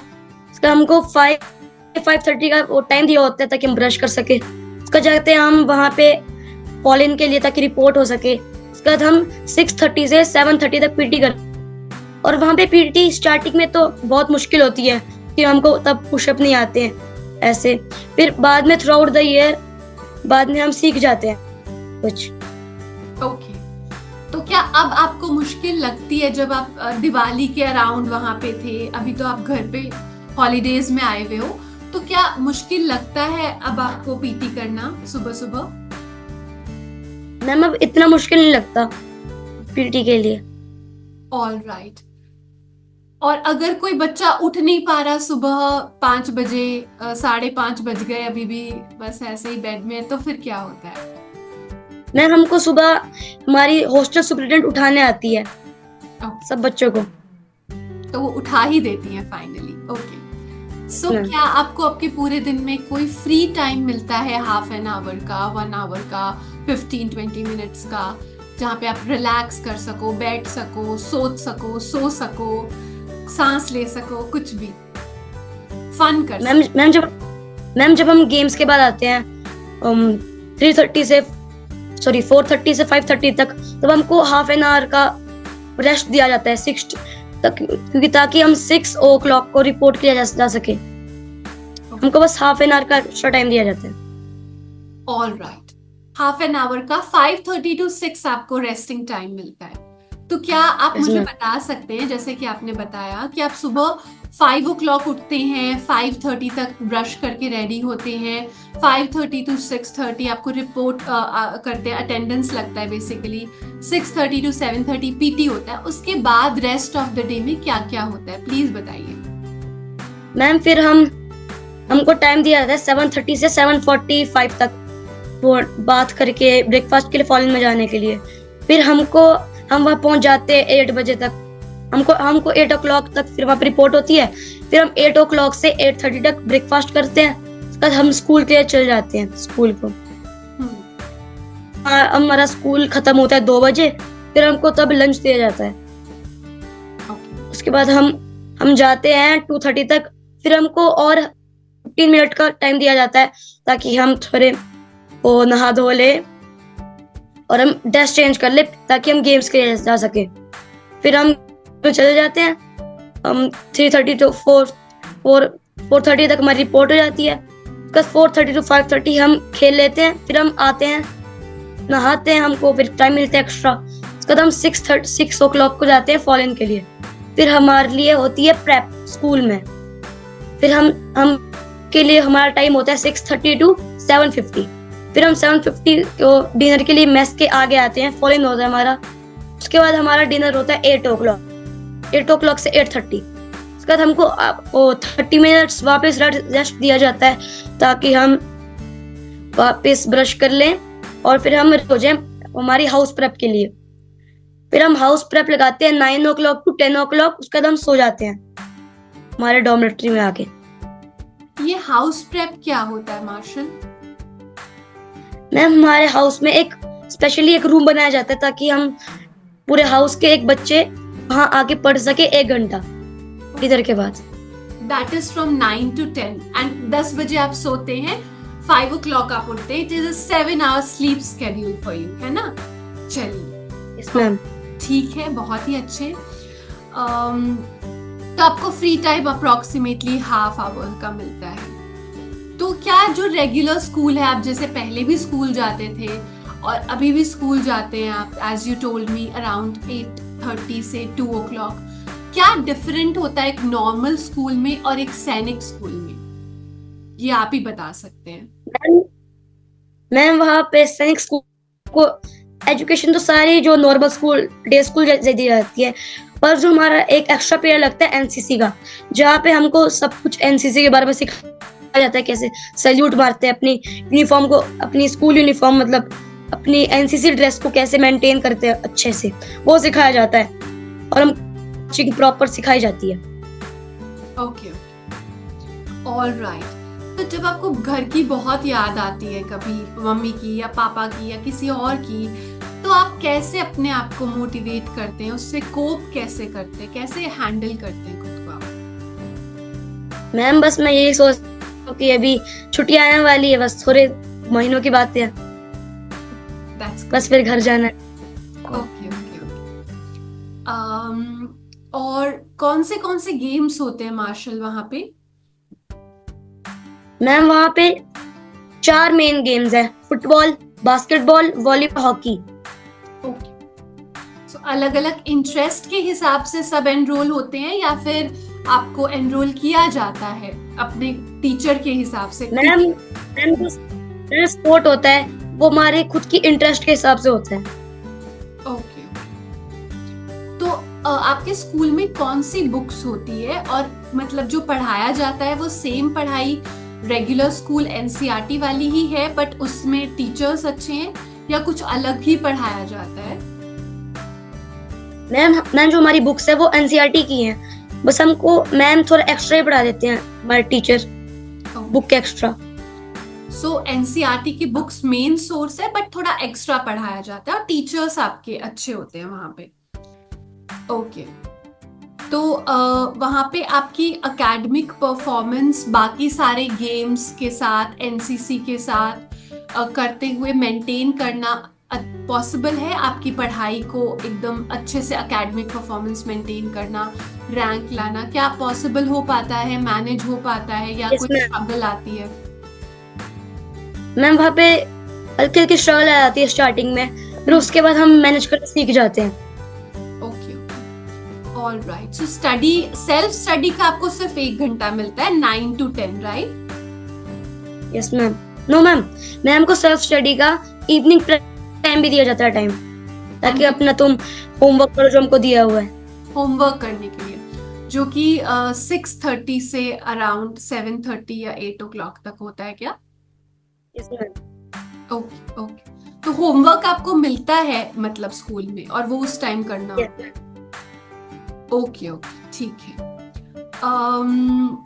[SPEAKER 2] उसका हमको 5:30 का टाइम दिया होता है ताकि हम ब्रश कर सके। उसका जाते हैं हम वहाँ पे कॉल-इन के लिए ताकि रिपोर्ट हो सके। उसके बाद हम 6:30 से 7:30 तक पीटी करते, और वहाँ पे पीटी स्टार्टिंग में तो बहुत मुश्किल होती है कि हमको तब पुशअप नहीं आते हैं ऐसे, फिर बाद में थ्रू आउट द ईयर बाद में हम सीख जाते हैं कुछ।
[SPEAKER 3] ओके। तो क्या अब आपको मुश्किल लगती है जब आप दिवाली के अराउंड वहां पे थे, अभी तो आप घर पे हॉलीडेज में आए हुए हो, तो क्या मुश्किल लगता है अब आपको पीटी करना सुबह सुबह?
[SPEAKER 2] मैम अब इतना मुश्किल नहीं लगता पीटी के लिए।
[SPEAKER 3] All right. और अगर कोई बच्चा उठ नहीं पा रहा सुबह 5 बजे, 5:30 बज गए, अभी भी बस ऐसे ही बेड में, तो फिर क्या होता है?
[SPEAKER 2] मैम हमको सुबह हमारी हॉस्टल सुपरिटेंडेंट उठाने आती है सब बच्चों को,
[SPEAKER 3] तो वो उठा ही देती है फाइनली। ओके। सो क्या आपको आपके पूरे दिन में कोई फ्री टाइम मिलता है, हाफ एन आवर का, 1 आवर का, 15-20 मिनट्स का, जहाँ पे आप रिलैक्स कर सको, बैठ सको, सोच सको, सो सको, सांस ले सको, कुछ भी? फन कर
[SPEAKER 2] मैम जब हम गेम्स के बाद आते हैं 3:30 से 4:30 से 5:30 तक, तब हमको हाफ एन आवर का रेस्ट दिया जाता है 6 तक, क्योंकि ताकि हम 6 o'clock को रिपोर्ट किया जा सके। हमको बस हाफ एन आवर का एक्स्ट्रा टाइम दिया जाता है।
[SPEAKER 3] All right, half an hour का 5:30 to 6 आपको रेस्टिंग टाइम मिलता है। तो क्या आप
[SPEAKER 2] Yes,
[SPEAKER 3] मुझे
[SPEAKER 2] ma'am.
[SPEAKER 3] बता सकते हैं, जैसे कि आपने बताया कि आप सुबह 5 o'clock उठते हैं, 5:30 तक ब्रश करके रेडी होते हैं, 5:30 to 6:30 आपको रिपोर्ट करते हैं, अटेंडेंस लगता है बेसिकली, 6:30 to 7:30 पीटी होता है, उसके बाद रेस्ट ऑफ द डे में क्या क्या होता है, प्लीज बताइए।
[SPEAKER 2] मैम फिर हमको टाइम दिया जाता है 7:30 से 7:45 तक, वो बात करके ब्रेकफास्ट के लिए फॉलन में जाने के लिए। फिर हम वहाँ पहुंच जाते हैं 8 बजे तक। हमको 8 o'clock तक फिर वहाँ पर रिपोर्ट होती है। फिर हम 8 o'clock से 8:30 तक ब्रेकफास्ट करते हैं, उसके बाद हम स्कूल के लिए चले जाते हैं स्कूल को। हमारा स्कूल खत्म होता है 2 बजे, फिर हमको तब लंच दिया जाता है। उसके बाद हम जाते हैं 2:30 तक, फिर हमको और 15 मिनट का टाइम दिया जाता है ताकि हम थोड़े वो नहा धो ले और हम ड्रेस चेंज कर ले ताकि हम गेम्स के लिए जा सके। फिर हम चले जाते हैं, हम 3:30 to 4:30 तक हमारी रिपोर्ट हो जाती है। उसके 4:30 to 5:30 हम खेल लेते हैं, फिर हम आते हैं, नहाते हैं, हमको फिर टाइम मिलता है एक्स्ट्रा। उसके बाद हम 6 o'clock को जाते हैं फॉलन के लिए। फिर हमारे लिए होती है प्रेप स्कूल में। फिर हम के लिए हमारा टाइम होता है 6:30 to 7:50। फिर हम 7:50 को डिनर के लिए मेस के आगे आते हैं, फॉलन होता है हमारा। उसके बाद हमारा डिनर होता है 8 o'clock से 8:30। उसके बाद हमको 30 मिनट्स वापस रेस्ट दिया जाता है ताकि हम वापस ब्रश कर लें और फिर हम हो जाए हमारी हाउस प्रेप के लिए। फिर हम हाउस प्रेप लगाते हैं 9 o'clock to 10 o'clock। उसके बाद हम सो जाते हैं हमारे डॉर्मेट्री में आके।
[SPEAKER 3] ये हाउस प्रेप क्या होता है मार्शल?
[SPEAKER 2] मैम हमारे हाउस में एक स्पेशली एक रूम बनाया जाता है ताकि हम पूरे हाउस के एक बच्चे वहाँ आके पढ़ सके 1 घंटा इधर के बाद।
[SPEAKER 3] That is from 9 to 10 and 10 बजे आप सोते हैं, 5 o'clock आप उठते हैं। It is a 7-hour sleep schedule for you, है ना? चलिए।
[SPEAKER 2] Yes, ma'am.
[SPEAKER 3] ठीक है, बहुत ही अच्छे। तो आपको free time approximately half hour का मिलता है। तो क्या जो रेगुलर स्कूल है, आप जैसे पहले भी स्कूल जाते थे और अभी भी स्कूल जाते हैं आप, as you told me around 8:30 से 2 o'clock, क्या डिफरेंट होता है एक नॉर्मल स्कूल में और एक सैनिक स्कूल में? ये आप ही बता सकते हैं।
[SPEAKER 2] मैम वहाँ पे सैनिक स्कूल को एजुकेशन तो सारी जो नॉर्मल स्कूल डे स्कूल जैसे दी जाती है, पर जो हमारा एक एक्स्ट्रा पीरियड लगता है एनसीसी का, जहाँ पे हमको सब कुछ एनसीसी के बारे में सिखाया जाता है, कैसे सैल्यूट मारते हैं, अपनी यूनिफॉर्म को, अपनी स्कूल यूनिफॉर्म मतलब अपनी एनसीसी ड्रेस को कैसे मेंटेन करते हैं अच्छे से, वो सिखाया जाता है और हम कोचिंग प्रॉपर सिखाई जाती है।
[SPEAKER 3] Okay, all right. तो जब आपको घर की बहुत याद आती है, कभी मम्मी की या पापा की या किसी और की, तो आप कैसे अपने आप को मोटिवेट करते हैं, उससे कोप कैसे करते हैं, कैसे हैंडल करते हैं खुद को आप?
[SPEAKER 2] मैम बस मैं यही सोचती हूँ कि अभी छुट्टियां आने वाली है, बस थोड़े महीनों की बात है, बस फिर घर जाना है।
[SPEAKER 3] Okay okay okay. और कौन से गेम्स होते हैं मार्शल वहाँ पे?
[SPEAKER 2] मैम वहाँ पे 4 मेन गेम्स है, football, basketball, volleyball, hockey.
[SPEAKER 3] Okay, so अलग अलग इंटरेस्ट के हिसाब से सब एनरोल होते हैं या फिर आपको एनरोल किया जाता है अपने टीचर के हिसाब से?
[SPEAKER 2] मैम जो स्पोर्ट होता है वो हमारे खुद की इंटरेस्ट के हिसाब से होता है।
[SPEAKER 3] ओके, तो आपके स्कूल में कौन सी बुक्स होती है और मतलब जो पढ़ाया जाता है वो सेम पढ़ाई रेगुलर स्कूल एनसीईआरटी वाली ही है, बट उसमें टीचर्स अच्छे हैं या कुछ अलग ही पढ़ाया जाता है?
[SPEAKER 2] मैम जो हमारी बुक्स है वो एनसीईआरटी की हैं, बस हमको मैम थोड़ा एक्स्ट्रा ही पढ़ा देते हैं हमारे टीचर, बुक के एक्स्ट्रा।
[SPEAKER 3] सो एनसीईआरटी की बुक्स मेन सोर्स है बट थोड़ा एक्स्ट्रा पढ़ाया जाता है और टीचर्स आपके अच्छे होते हैं वहां पे। ओके, तो वहाँ पे आपकी एकेडमिक परफॉर्मेंस बाकी सारे गेम्स के साथ, एनसीसी के साथ करते हुए मेंटेन करना पॉसिबल है? आपकी पढ़ाई को एकदम अच्छे से एकेडमिक परफॉर्मेंस मेंटेन करना, रैंक लाना, क्या पॉसिबल हो पाता है, मैनेज हो पाता है, या
[SPEAKER 2] Yes,
[SPEAKER 3] कोई
[SPEAKER 2] ma'am.
[SPEAKER 3] स्ट्रगल आती है?
[SPEAKER 2] मैम वहाँ पे हल्की हल्की स्ट्रगल आ जाती है स्टार्टिंग में, फिर उसके बाद हम मैनेज करना सीख जाते हैं।
[SPEAKER 3] Okay okay, all right. So study, self study का आपको सिर्फ 1 घंटा मिलता है 9 to 10, right?
[SPEAKER 2] Yes ma'am. No ma'am, ma'am को सेल्फ स्टडी का इवनिंग टाइम भी दिया जाता है टाइम, ताकि अपना तुम होमवर्क करो जो हमको दिया हुआ है।
[SPEAKER 3] होमवर्क करने के लिए, जो कि 6:30 से अराउंड 7:30 या 8 o'clock तक होता है क्या?
[SPEAKER 2] Yes ma'am.
[SPEAKER 3] Okay okay. तो होमवर्क आपको मिलता है मतलब स्कूल में, और वो उस टाइम करना
[SPEAKER 2] Yes,
[SPEAKER 3] होता है? ओके ओके, ठीक है। अम,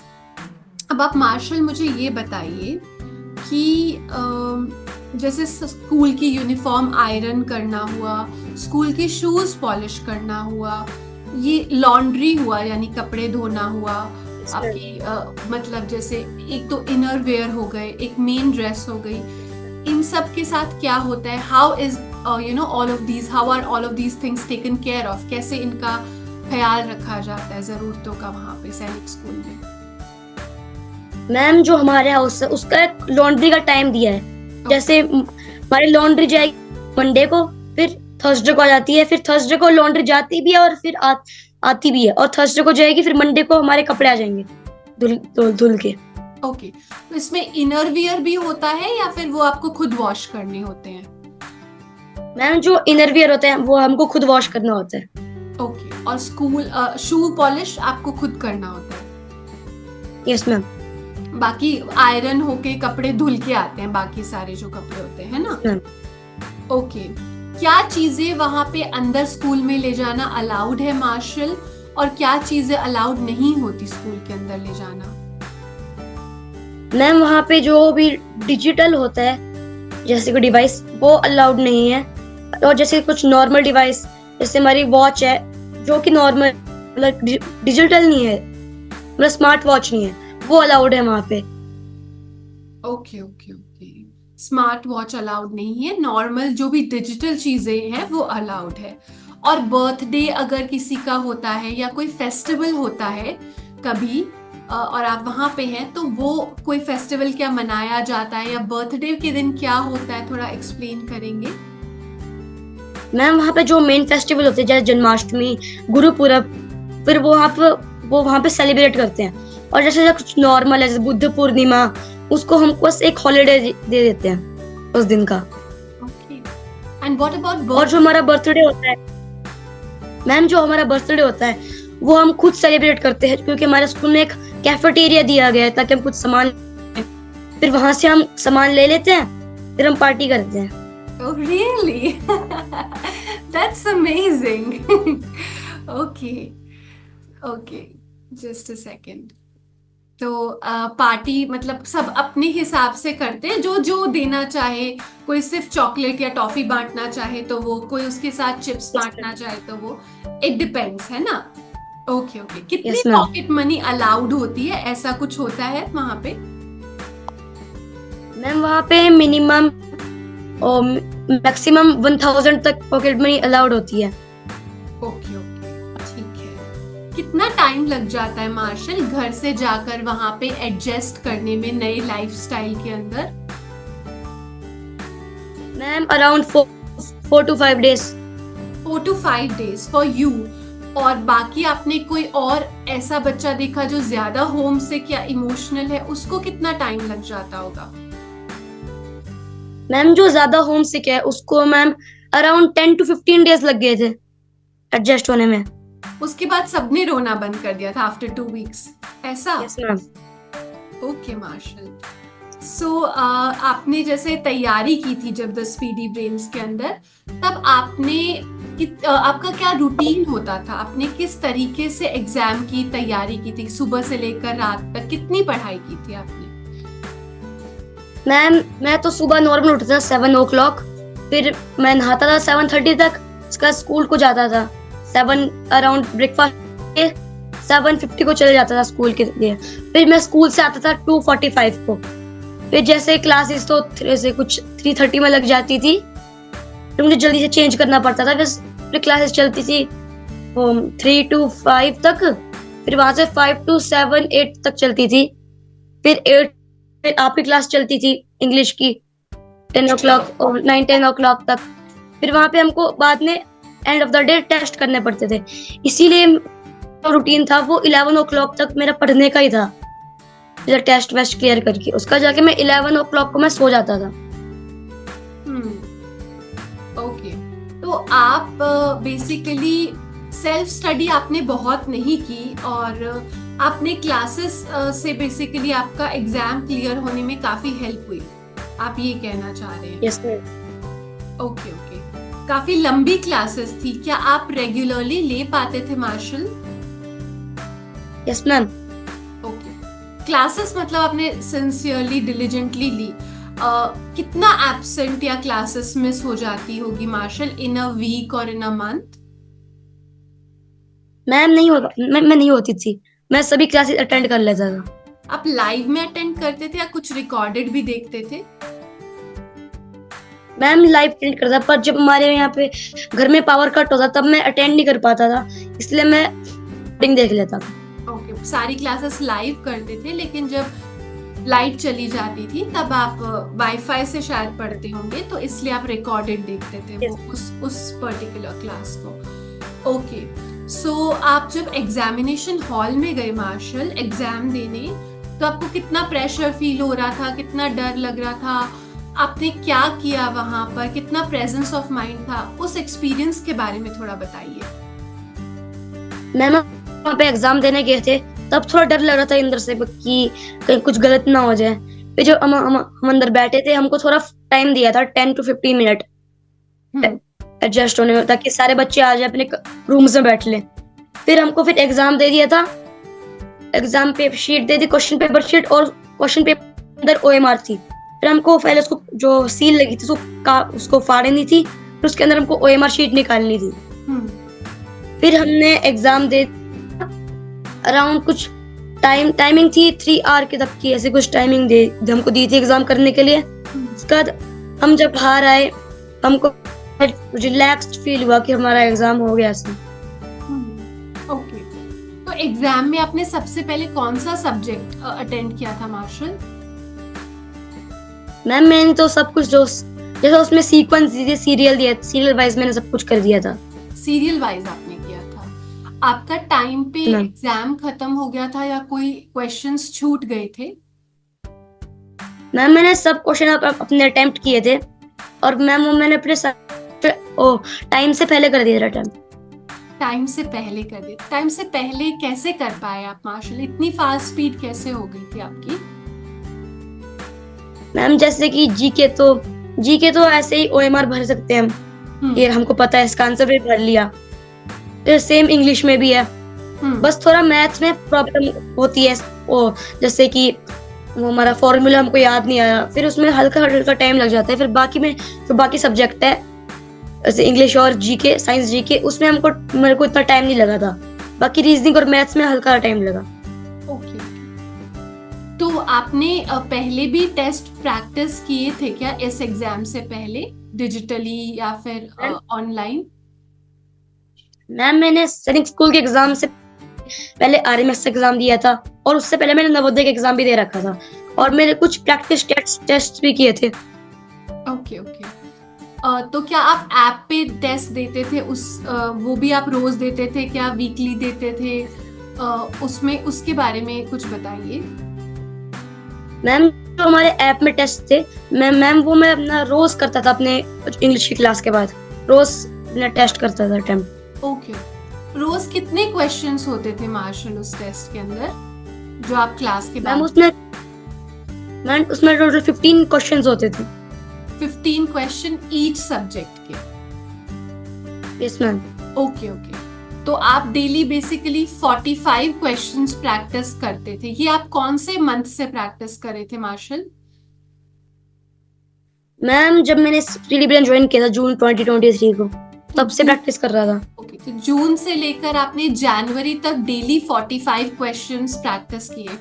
[SPEAKER 3] अब आप मार्शल मुझे ये बताइए कि जैसे स्कूल की यूनिफॉर्म आयरन करना हुआ, स्कूल के शूज पॉलिश करना हुआ, ये लॉन्ड्री हुआ यानी कपड़े धोना हुआ, आपकी मतलब जैसे एक तो इनर वेयर हो गए, एक मेन ड्रेस हो गई, इन सब के साथ क्या होता है? How is all of these, how are all of these things taken care of? कैसे इनका ख्याल रखा जाता है जरूरतों का वहाँ पे सैनिक स्कूल में?
[SPEAKER 2] मैम जो हमारे हाउस है उसका एक लॉन्ड्री का टाइम दिया है। जैसे हमारी लॉन्ड्री जाएगी मंडे को, फिर थर्सडे को आ जाती है, फिर थर्सडे को लॉन्ड्री जाती भी है और फिर आती भी है, और थर्सडे को जाएगी, फिर मंडे को हमारे कपड़े आ जाएंगे धुल के।
[SPEAKER 3] ओके, तो इसमें इनर वियर भी होता है या फिर वो आपको खुद वॉश करने होते हैं?
[SPEAKER 2] मैम जो इनर वियर होते हैं वो हमको खुद वॉश करना होता है।
[SPEAKER 3] ओके, और स्कूल शू पॉलिश आपको खुद करना होता है?
[SPEAKER 2] Yes ma'am.
[SPEAKER 3] बाकी आयरन होके कपड़े धुल के आते हैं, बाकी सारे जो कपड़े होते हैं ना? ओके। क्या चीजें वहां पे अंदर स्कूल में ले जाना अलाउड है मार्शल, और क्या चीजें अलाउड नहीं होती स्कूल के अंदर ले जाना?
[SPEAKER 2] मैम वहाँ पे जो भी डिजिटल होता है जैसे कोई डिवाइस, वो अलाउड नहीं है, और जैसे कुछ नॉर्मल डिवाइस जैसे हमारी वॉच है जो कि नॉर्मल मतलब डिजिटल नहीं है, मतलब स्मार्ट वॉच नहीं है, वो अलाउड है वहाँ पे।
[SPEAKER 3] Okay okay okay, smart watch allowed नहीं है, नॉर्मल जो भी डिजिटल चीजें हैं वो अलाउड है। और बर्थडे अगर किसी का होता है या कोई फेस्टिवल होता है कभी और आप वहां पे हैं, तो वो कोई फेस्टिवल क्या मनाया जाता है, या बर्थडे के दिन क्या होता है, थोड़ा एक्सप्लेन करेंगे?
[SPEAKER 2] मैम वहाँ पे जो मेन फेस्टिवल होते हैं जैसे जन्माष्टमी, गुरुपुरब, फिर वो वहाँ पे सेलिब्रेट करते हैं। और जैसे कुछ नॉर्मल है जैसे बुद्ध पूर्णिमा, उसको हम बस एक हॉलिडे दे देते हैं उस दिन का।
[SPEAKER 3] ओके, एंड व्हाट अबाउट
[SPEAKER 2] और जो हमारा बर्थडे होता है मैम, जो हमारा बर्थडे होता है वो हम खुद सेलिब्रेट करते हैं, क्योंकि हमारे स्कूल में एक कैफेटेरिया दिया गया है ताकि हम कुछ सामान, फिर वहां से हम सामान ले लेते हैं, फिर हम पार्टी करते हैं।
[SPEAKER 3] Oh, really? That's amazing. Okay. Okay. Just a second. तो पार्टी मतलब सब अपने हिसाब से करते हैं, जो जो देना चाहे, कोई सिर्फ चॉकलेट या टॉफी बांटना चाहे तो वो, कोई उसके साथ चिप्स बांटना चाहे तो वो, इट डिपेंड्स, है ना? Okay okay. कितनी
[SPEAKER 2] Yes, ma'am.
[SPEAKER 3] Pocket money allowed होती है, ऐसा कुछ होता है वहां पे?
[SPEAKER 2] मैम वहाँ पे मिनिमम और मैक्सिमम 1000 तक पॉकेट मनी अलाउड होती है।
[SPEAKER 3] ओके ओके, ठीक है। कितना टाइम लग जाता है मार्शल घर से जाकर वहां पे एडजस्ट करने में नए लाइफस्टाइल के अंदर?
[SPEAKER 2] Ma'am around 4 to 5 days।
[SPEAKER 3] 4 to 5 days for you. और बाकी आपने कोई और ऐसा बच्चा देखा जो ज्यादा होम सिक या इमोशनल है, उसको कितना टाइम लग जाता होगा?
[SPEAKER 2] मैम जो ज्यादा होम सिक है उसको मैम अराउंड 10 to 15 days लग गए थे एडजस्ट होने में।
[SPEAKER 3] उसके बाद सबने रोना बंद कर दिया था आफ्टर 2 weeks, ऐसा?
[SPEAKER 2] Yes ma'am.
[SPEAKER 3] Okay Marshal. So आपने जैसे तैयारी की थी जब द स्पीडी ब्रेन्स के अंदर, तब आपका क्या रूटीन होता था? आपने किस तरीके से एग्जाम की तैयारी की थी? सुबह से लेकर रात तक कितनी पढ़ाई की थी आपने?
[SPEAKER 2] मैम मैं तो सुबह नॉर्मल उठता था 7 o'clock, फिर मैं नहाता था 7:30 तक, उसका स्कूल को जाता था 7 अराउंड ब्रेकफास्ट के, 7:50 को चले जाता था स्कूल के लिए। फिर मैं स्कूल से आता था 2:45 को। फिर जैसे क्लासेस तो जैसे कुछ 3:30 में लग जाती थी, फिर मुझे जल्दी से चेंज करना पड़ता था। फिर क्लासेस चलती थी 3 to 5 तक, फिर वहां से 5 to 7 8 तक चलती थी। फिर 8 फिर आपकी क्लास चलती थी इंग्लिश की 10 o'clock और 9-10 o'clock तक। फिर वहां पे हमको बाद में end of the day test करने पड़ते थे, इसीलिए जो रूटीन था वो 11 o'clock तक मेरा पढ़ने का ही था। मेरा टेस्ट वेस्ट क्लियर करके उसका जाके मैं 11 o'clock को मैं सो जाता था।
[SPEAKER 3] ओके, तो आप बेसिकली सेल्फ स्टडी आपने बहुत नहीं की और आपने क्लासेस से बेसिकली आपका एग्जाम क्लियर होने में काफी हेल्प हुई, आप ये कहना चाह रहे हैं?
[SPEAKER 2] Yes ma'am.
[SPEAKER 3] ओके ओके, काफी लंबी क्लासेस थी, क्या आप रेगुलरली ले पाते थे Marshal?
[SPEAKER 2] Yes ma'am.
[SPEAKER 3] Okay, classes मतलब आपने सिंसियरली डिलिजेंटली ली। कितना एब्सेंट या क्लासेस मिस हो जाती होगी मार्शल इन अ वीक और इन अ मंथ?
[SPEAKER 2] मैम नहीं होता, मैं नहीं होती थी, मैं सभी क्लासेस अटेंड कर लेता था।
[SPEAKER 3] आप लाइव में अटेंड करते थे या कुछ रिकॉर्डेड भी देखते थे?
[SPEAKER 2] मैम लाइव अटेंड करता, पर जब हमारे यहाँ पे घर में पावर कट होता तब मैं अटेंड नहीं कर पाता था, इसलिए मैं रिकॉर्डिंग देख लेता था।
[SPEAKER 3] ओके, सारी क्लासेस लाइव करते थे, लेकिन जब लाइट चली जाती थी तब आप वाईफाई से शायद पढ़ते होंगे, तो इसलिए आप रिकॉर्डेड देखते थे वो उस पर्टिकुलर क्लास को। ओके, सो आप जब एग्जामिनेशन हॉल में गए मार्शल एग्जाम देने, तो आपको कितना प्रेशर फील हो रहा था, कितना डर लग रहा था, आपने क्या किया वहां पर, कितना प्रेजेंस ऑफ माइंड था, उस एक्सपीरियंस के बारे में थोड़ा बताइए।
[SPEAKER 2] मैम वहाँ पे एग्जाम देने गए थे तब थोड़ा डर लग रहा था अंदर से कि कहीं कुछ गलत ना हो जाए। फिर जब हम अंदर बैठे थे, हमको थोड़ा टाइम दिया था 10 to 15 मिनट एडजस्ट होने में, ताकि सारे बच्चे आ जाए अपने रूम्स में बैठ ले। फिर हमको फिर एग्जाम दे दिया था, एग्जाम पेपर शीट दे दी, क्वेश्चन पेपर शीट, और क्वेश्चन पेपर अंदर OMR थी। फिर हमको पहले उसको जो सील लगी थी उसको फाड़नी थी, फिर उसके अंदर हमको OMR शीट निकालनी थी। फिर हमने एग्जाम दे अराउंड कुछ टाइमिंग थी 3 hour के तक की, ऐसे कुछ टाइमिंग हमको दी थी एग्जाम करने के लिए। उसके बाद हम जब बाहर आए, हमको रिलैक्स्ड फील हुआ कि हमारा एग्जाम हो गया।
[SPEAKER 3] ओके, तो एग्जाम में आपने सबसे पहले कौन सा सब्जेक्ट अटेंड किया था मार्शल?
[SPEAKER 2] मैम मैंने तो सब कुछ जैसे उसमें सीक्वेंस दिए, सीरियल वाइज मैंने सब कुछ कर दिया था।
[SPEAKER 3] सीरियल वाइज आपने किया था। आपका टाइम पे एग्जाम खत्म हो गया था या कोई क्वेश्चंस छूट गए थे?
[SPEAKER 2] मैम मैंने सब क्वेश्चन अपने अटेम्प्ट किए थे, और मैम मैंने अपने टाइम से पहले कर दिया था।
[SPEAKER 3] टाइम से पहले कर दिया? टाइम से पहले कैसे कर पाए आप मार्शल? इतनी फास्ट स्पीड कैसे हो गई थी आपकी?
[SPEAKER 2] मैम जैसे कि जीके तो ऐसे ही OMR भर सकते हैं हम, ये हमको पता है, इसका आंसर भी भर लिया। तो सेम इंग्लिश में भी है, बस थोड़ा मैथ्स में प्रॉब्लम होती है, जैसे कि वो हमारा फॉर्मूला हमको याद नहीं आया, फिर उसमें हल्का टाइम लग जाता है। फिर बाकी सब्जेक्ट है जैसे इंग्लिश और जीके, साइंस जीके, उसमें मेरे को इतना टाइम नहीं लगा था। बाकी रीजनिंग और मैथ्स में हल्का टाइम लगा।
[SPEAKER 3] ओके, तो आपने पहले भी टेस्ट प्रैक्टिस किए थे क्या इस एग्जाम से पहले, डिजिटली या फिर ऑनलाइन?
[SPEAKER 2] मैम मैंने सैनिक स्कूल के एग्जाम से पहले RMS एग्जाम दिया था, और उससे पहले मैंने नवोदय का एग्जाम भी दे रखा था, और मैंने कुछ प्रैक्टिस टेस्ट भी किए थे।
[SPEAKER 3] ओके ओके, तो क्या आप ऐप पे टेस्ट देते थे? वो भी आप रोज देते थे क्या, वीकली देते थे? उसमें उसके बारे में कुछ बताइए।
[SPEAKER 2] मैम जो हमारे ऐप में टेस्ट थे, मैम वो मैं अपना रोज करता था, अपने इंग्लिश की क्लास के बाद रोज अपना टेस्ट करता था अटेम्प्ट।
[SPEAKER 3] ओके, रोज कितने क्वेश्चंस होते थे मार्शल उस टेस्ट के अंदर जो आप क्लास के बाद?
[SPEAKER 2] मैम उसमें टोटल 15 क्वेश्चंस होते थे।
[SPEAKER 3] 15 क्वेश्चन ईच सब्जेक्ट के?
[SPEAKER 2] Yes ma'am.
[SPEAKER 3] ओके ओके, तो आप डेली बेसिकली 45 क्वेश्चंस प्रैक्टिस करते थे। ये आप कौन से मंथ से प्रैक्टिस कर रहे थे मार्शल?
[SPEAKER 2] मैम जब मैंने प्री लिब्रेन ज्वाइन किया था जून 2023 को, तब से प्रैक्टिस कर रहा था।
[SPEAKER 3] ओके, तो जून से लेकर आपने जनवरी तक डेली 45 क्वेश्चंस प्रैक्टिस किए,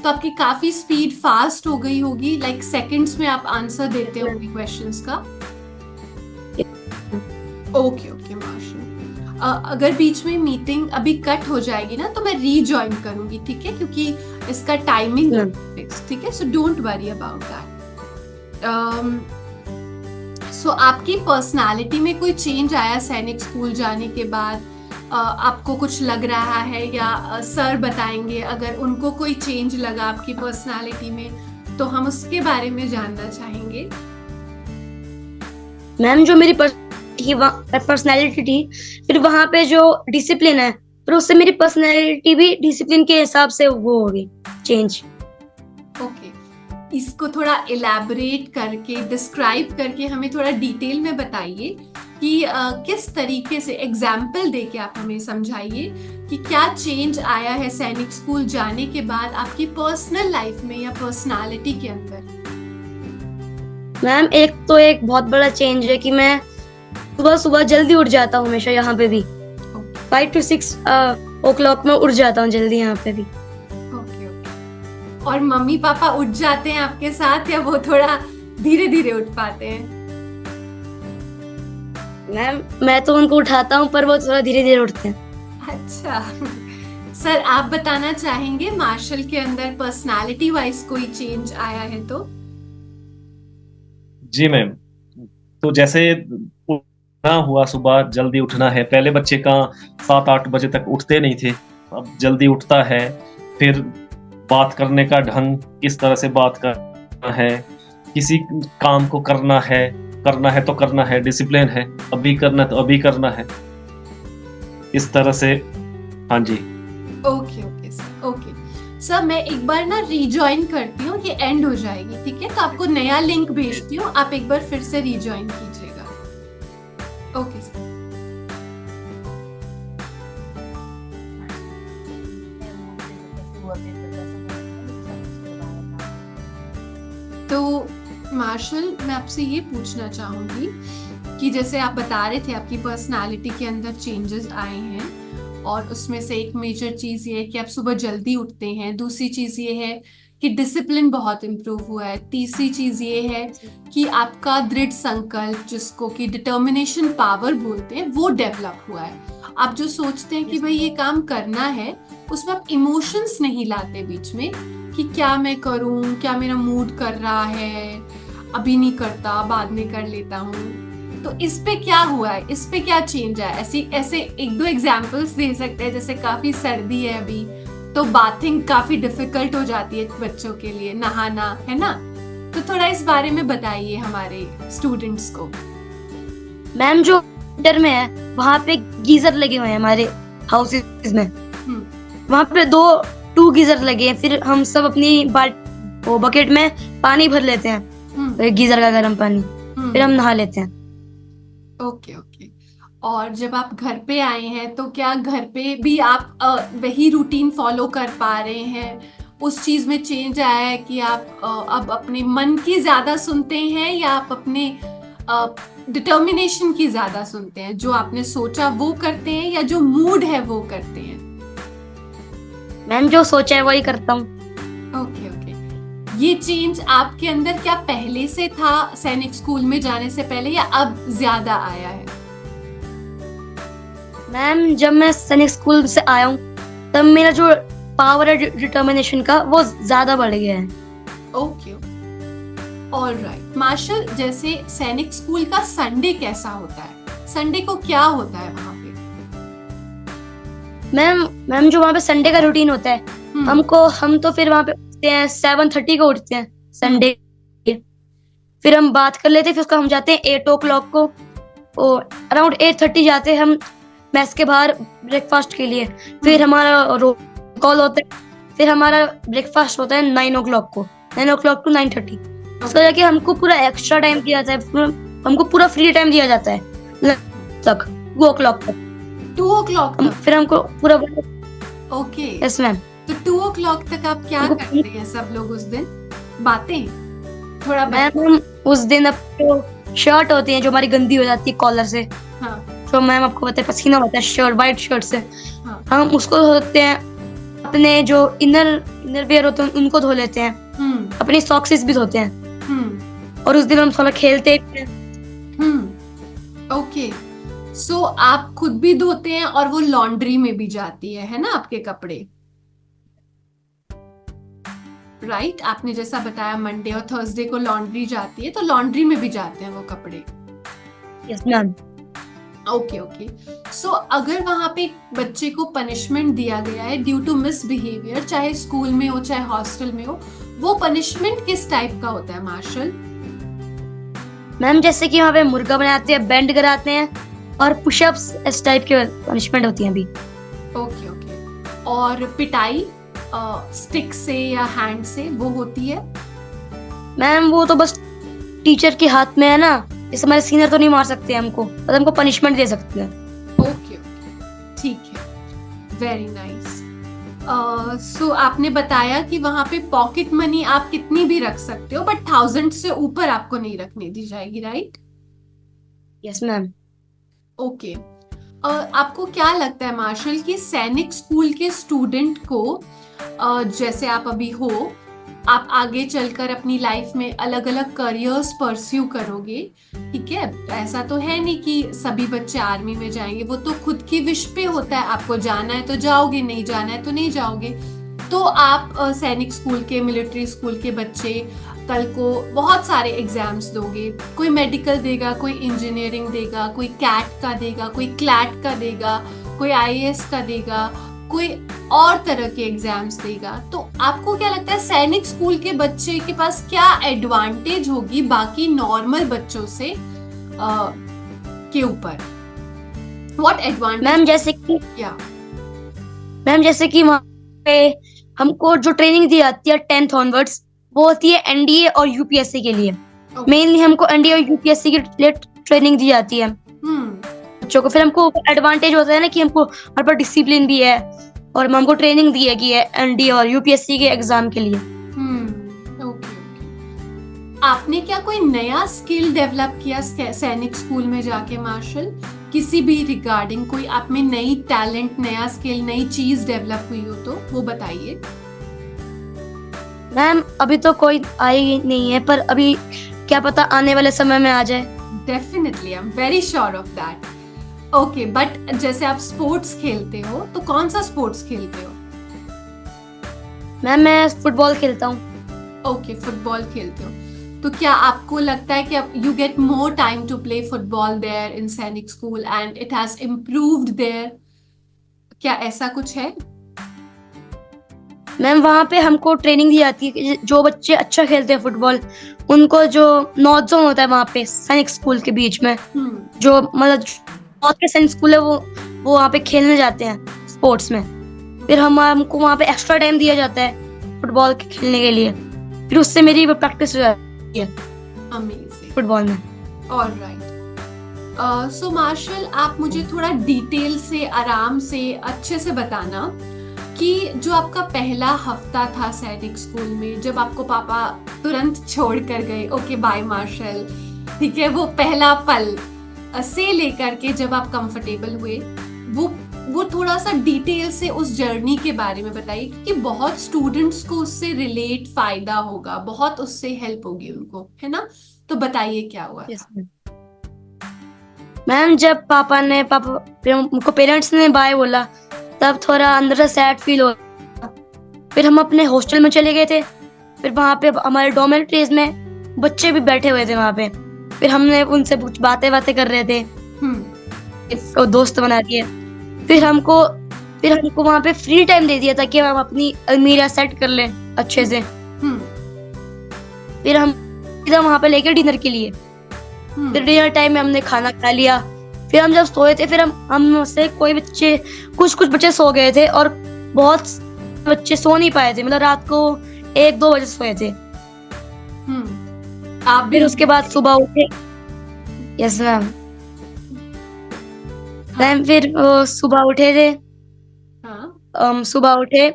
[SPEAKER 3] तो आपकी काफी स्पीड फास्ट हो गई होगी, लाइक सेकंड्स में आप आंसर देते होंगे क्वेश्चंस का। ओके ओके मार्शल, अगर बीच में मीटिंग अभी कट हो जाएगी ना तो मैं रीजॉइन करूंगी, ठीक है, क्योंकि इसका टाइमिंग फिक्स, ठीक है, so don't worry about that. So आपकी पर्सनालिटी में कोई चेंज आया सैनिक स्कूल जाने के बाद? आपको कुछ लग रहा है, या सर बताएंगे अगर उनको कोई चेंज लगा आपकी पर्सनालिटी में, तो हम उसके बारे में जानना चाहेंगे।
[SPEAKER 2] मैम जो मेरी पर्सनालिटी थी, फिर वहाँ पे जो डिसिप्लिन है, फिर उससे मेरी पर्सनालिटी भी डिसिप्लिन के हिसाब से वो हो गई चेंज।
[SPEAKER 3] ओके, इसको थोड़ा इलैबोरेट करके, डिस्क्राइब करके हमें थोड़ा डिटेल में बताइए कि किस तरीके से, एग्जाम्पल देके आप हमें समझाइए कि क्या चेंज आया है सैनिक स्कूल जाने के बाद आपकी पर्सनल लाइफ में या पर्सनालिटी के अंदर।
[SPEAKER 2] मैम एक बहुत बड़ा चेंज है कि मैं सुबह सुबह जल्दी उठ जाता हूँ हमेशा, यहाँ पे भी 5 to 6 o'clock में उठ जाता हूँ जल्दी यहाँ पे भी।
[SPEAKER 3] ओके ओके, और मम्मी पापा उठ जाते हैं आपके साथ, या वो थोड़ा धीरे धीरे उठ पाते हैं?
[SPEAKER 2] मैम मैं तो उनको उठाता हूँ पर वो थोड़ा धीरे धीरे उठते हैं।
[SPEAKER 3] अच्छा, सर आप बताना चाहेंगे मार्शल के अंदर पर्सनालिटी वाइज कोई चेंज आया है तो?
[SPEAKER 1] जी मैम, तो जैसे उठना हुआ, सुबह जल्दी उठना है। पहले बच्चे का 7-8 बजे तक उठते नहीं थे, अब जल्दी उठता है। फिर बात करने का ढंग, किस तरह से बात करना है, किसी काम को करना है तो करना है, डिसिप्लिन है, अभी करना तो अभी करना है, इस तरह से। हाँ जी।
[SPEAKER 3] Okay okay sir, okay sir, मैं एक बार ना रीजॉइन करती हूँ, ये एंड हो जाएगी, ठीक है, तो आपको नया लिंक भेजती हूँ, आप एक बार फिर से रीजॉइन कीजिएगा। Okay sir. तो मार्शल, मैं आपसे ये पूछना चाहूंगी कि जैसे आप बता रहे थे आपकी पर्सनालिटी के अंदर चेंजेस आए हैं, और उसमें से एक मेजर चीज ये है कि आप सुबह जल्दी उठते हैं, दूसरी चीज ये है कि डिसिप्लिन बहुत इम्प्रूव हुआ है, तीसरी चीज ये है कि आपका दृढ़ संकल्प, जिसको कि डिटर्मिनेशन पावर बोलते हैं, वो डेवलप हुआ है। आप जो सोचते हैं कि भाई ये काम करना है, उसमें आप इमोशंस नहीं लाते बीच में कि क्या मैं करूं, क्या मेरा मूड कर रहा है, अभी नहीं करता, बाद में कर लेता हूँ। तो इस पे क्या हुआ है, इस पे क्या चेंज है? ऐसे 1-2 एग्जांपल्स दे सकते हैं, जैसे काफी सर्दी है अभी, तो बाथिंग काफी डिफिकल्ट हो जाती है बच्चों के लिए, नहाना, है ना, तो थोड़ा इस बारे में बताइए हमारे स्टूडेंट्स को।
[SPEAKER 2] मैम जो विंटर में है वहाँ पे गीजर लगे हुए हैं हमारे हाउसेज में, वहाँ पे 2 गीजर लगे हैं, फिर हम सब अपनी बकेट में पानी भर लेते हैं, गीजर का गर्म पानी, फिर हम नहा लेते हैं।
[SPEAKER 3] ओके ओके, और जब आप घर पे आए हैं तो क्या घर पे भी आप वही रूटीन फॉलो कर पा रहे हैं? उस चीज में चेंज आया है कि आप अब अपने मन की ज्यादा सुनते हैं, या आप अपने डिटर्मिनेशन की ज्यादा सुनते हैं? जो आपने सोचा वो करते हैं, या जो मूड है वो करते हैं?
[SPEAKER 2] मैम जो सोचा है वही करता हूँ।
[SPEAKER 3] ओके ओके, ये चेंज आपके अंदर क्या पहले से था सैनिक स्कूल में जाने से पहले, या अब ज्यादा आया है? मैम
[SPEAKER 2] जब मैं सैनिक स्कूल से आया हूँ तब मेरा जो पावर है डिटर्मिनेशन का वो ज्यादा बढ़ गया है।
[SPEAKER 3] Okay, alright. मार्शल, जैसे सैनिक स्कूल का संडे कैसा होता है? संडे को क्या होता है वहाँ पे?
[SPEAKER 2] मैम जो वहाँ पे संडे का रूटीन होता है, हम तो फिर वहाँ पे उठते हैं 7:30 को उठते हैं संडे, फिर हम बात कर लेते हैं, फिर उसका हम जाते हैं 8 o'clock को, और अराउंड 8:30 जाते हैं हम मैस के बाहर ब्रेकफास्ट के लिए, फिर हमारा रोल कॉल होता है, फिर हमारा ब्रेकफास्ट होता है 9 o'clock को, 9 o'clock to 9:30। उसको जाके हमको पूरा एक्स्ट्रा टाइम दिया जाता है, हमको पूरा फ्री टाइम दिया जाता है तक 2 o'clock तक।
[SPEAKER 3] 2 o'clock तक
[SPEAKER 2] फिर हमको पूरा।
[SPEAKER 3] Okay,
[SPEAKER 2] yes ma'am.
[SPEAKER 3] तो 2 o'clock तक आप क्या करते हैं सब लोग उस दिन? बातें थोड़ा
[SPEAKER 2] मैम उस दिन अब तो शर्ट होती है जो हमारी गंदी हो जाती है कॉलर से,
[SPEAKER 3] हाँ,
[SPEAKER 2] जो मैम आपको पता है पसीना होता है शर्ट, व्हाइट शर्ट से,
[SPEAKER 3] हाँ।
[SPEAKER 2] हम उसको धोते हैं। अपने जो इनर वियर होते हैं उनको धो लेते हैं, अपनी सॉक्सेस भी धोते हैं, और उस दिन हम थोड़ा खेलते भी हैं।
[SPEAKER 3] ओके, सो आप खुद भी धोते हैं और वो लॉन्ड्री में भी जाती है ना आपके कपड़े? राइट, आपने जैसा बताया मंडे और थर्सडे को लॉन्ड्री जाती है, तो लॉन्ड्री में भी जाते हैं वो कपड़े।
[SPEAKER 2] Yes ma'am.
[SPEAKER 3] ओके ओके, सो अगर वहां पे बच्चे को पनिशमेंट दिया गया है ड्यू टू मिसबिहेवियर, चाहे स्कूल में हो चाहे हॉस्टल में हो, वो पनिशमेंट किस टाइप का होता है मार्शल?
[SPEAKER 2] मैम जैसे कि वहाँ पे मुर्गा बनाते हैं, बेंड कराते हैं, और पुशअप्स इस टाइप के पनिशमेंट होती हैं अभी।
[SPEAKER 3] ओके ओके, और पिटाई स्टिक से या हैंड से वो होती है?
[SPEAKER 2] मैम वो तो बस टीचर के हाथ में है ना, इस हमारे सीनियर तो नहीं मार सकते हमको, बस हमको पनिशमेंट दे सकते हैं।
[SPEAKER 3] ओके ओके, ठीक है, वेरी नाइस। सो आपने बताया कि वहां पे पॉकेट मनी आप कितनी भी रख सकते हो, बट 1000 से ऊपर आपको नहीं रखने दी जाएगी, राइट?
[SPEAKER 2] Yes ma'am.
[SPEAKER 3] ओके, आपको क्या लगता है मार्शल कि सैनिक स्कूल के स्टूडेंट को जैसे आप अभी हो, आप आगे चलकर अपनी लाइफ में अलग अलग करियर्स परस्यू करोगे, ठीक है? ऐसा तो है नहीं कि सभी बच्चे आर्मी में जाएंगे, वो तो खुद की विश पे होता है, आपको जाना है तो जाओगे, नहीं जाना है तो नहीं जाओगे। तो आप सैनिक स्कूल के, मिलिट्री स्कूल के बच्चे कल को बहुत सारे एग्जाम्स दोगे, कोई मेडिकल देगा, कोई इंजीनियरिंग देगा, कोई कैट का देगा, कोई क्लैट का देगा, कोई आईएएस का देगा, कोई और तरह के एग्जाम्स देगा। तो आपको क्या लगता है सैनिक स्कूल के बच्चे के पास क्या एडवांटेज होगी बाकी नॉर्मल बच्चों से के ऊपर? What advantage?
[SPEAKER 2] मैम जैसे कि वहाँ पे हमको जो ट्रेनिंग दी जाती है 10th ऑनवर्ड्स, वो होती है एनडीए और यूपीएससी के लिए। मेनली हमको एनडीए और यूपीएससी के लिए ट्रेनिंग दी जाती है बच्चों को। फिर हमको एडवांटेज होता है ना कि हमको हर पर डिसिप्लिन भी है, और हमको ट्रेनिंग दी गई है एनडीए और यूपीएससी के एग्जाम के लिए।
[SPEAKER 3] ओके। आपने क्या कोई नया स्किल डेवलप किया सैनिक स्कूल में जाके मार्शल? किसी भी रिगार्डिंग कोई आप में नई टैलेंट, नया स्किल, नई चीज डेवलप हुई हो तो वो बताइए।
[SPEAKER 2] मैम अभी तो कोई आई नहीं है, पर अभी क्या पता आने वाले समय में आ जाए।
[SPEAKER 3] Definitely, I am very sure of that. Okay, but जैसे आप स्पोर्ट्स खेलते हो तो कौन सा स्पोर्ट्स खेलते हो?
[SPEAKER 2] मैम मैं फुटबॉल खेलता हूँ।
[SPEAKER 3] ओके, फुटबॉल खेलते हो। तो क्या आपको लगता है कि you get more time to play football there in Sainik school and it has improved there? क्या ऐसा कुछ है?
[SPEAKER 2] मैम वहाँ पे हमको ट्रेनिंग दी जाती है कि जो बच्चे अच्छा खेलते हैं फुटबॉल, उनको जो नॉर्थ जोन होता है वहाँ पे सैनिक स्कूल के बीच में, जो मतलब नॉर्थ के सैनिक स्कूल है, वो वहाँ पे खेलने जाते हैं स्पोर्ट्स में। फिर हमको वहाँ पे एक्स्ट्रा टाइम दिया जाता है फुटबॉल खेलने के लिए, फिर उससे मेरी प्रैक्टिस हो जाती है फुटबॉल में।
[SPEAKER 3] ऑलराइट, सो मार्शल आप मुझे थोड़ा डिटेल से, आराम से, अच्छे से बताना कि जो आपका पहला हफ्ता था सैनिक स्कूल में, जब आपको पापा तुरंत छोड़ कर गए, ओके बाय मार्शल, ठीक है, वो पहला पल से लेकर के जब आप कंफर्टेबल हुए, वो थोड़ा सा डिटेल से उस जर्नी के बारे में बताइए, क्योंकि बहुत स्टूडेंट्स को उससे रिलेट, फायदा होगा, बहुत उससे हेल्प होगी उनको, है ना? तो बताइए क्या हुआ।
[SPEAKER 2] मैम जब उनको पेरेंट्स ने बाय बोला, तब थोड़ा अंदर से सैड फील हो। फिर हम अपने हॉस्टल में चले गए थे। फिर वहाँ पे हमारे डॉर्मेटरीज में बच्चे भी बैठे हुए थे वहाँ पे। फिर हमने उनसे कुछ बातें कर रहे थे, तो दोस्त बना दिए। फिर हमको वहाँ पे फ्री टाइम दे दिया था कि हम अपनी अलमीरा सेट कर लें अच्छे से। फिर हम इधर वहाँ पे लेके डिनर के लिए। फिर डिनर टाइम में हमने खाना खा लिया। फिर हम जब सोए थे, फिर हम से कोई बच्चे, कुछ बच्चे सो गए थे, और बहुत बच्चे सो नहीं पाए थे, मतलब रात को 1-2 बजे सोए थे।
[SPEAKER 3] आप
[SPEAKER 2] फिर उसके बाद सुबह उठे। Yes ma'am. मैम फिर सुबह उठे थे। सुबह उठे,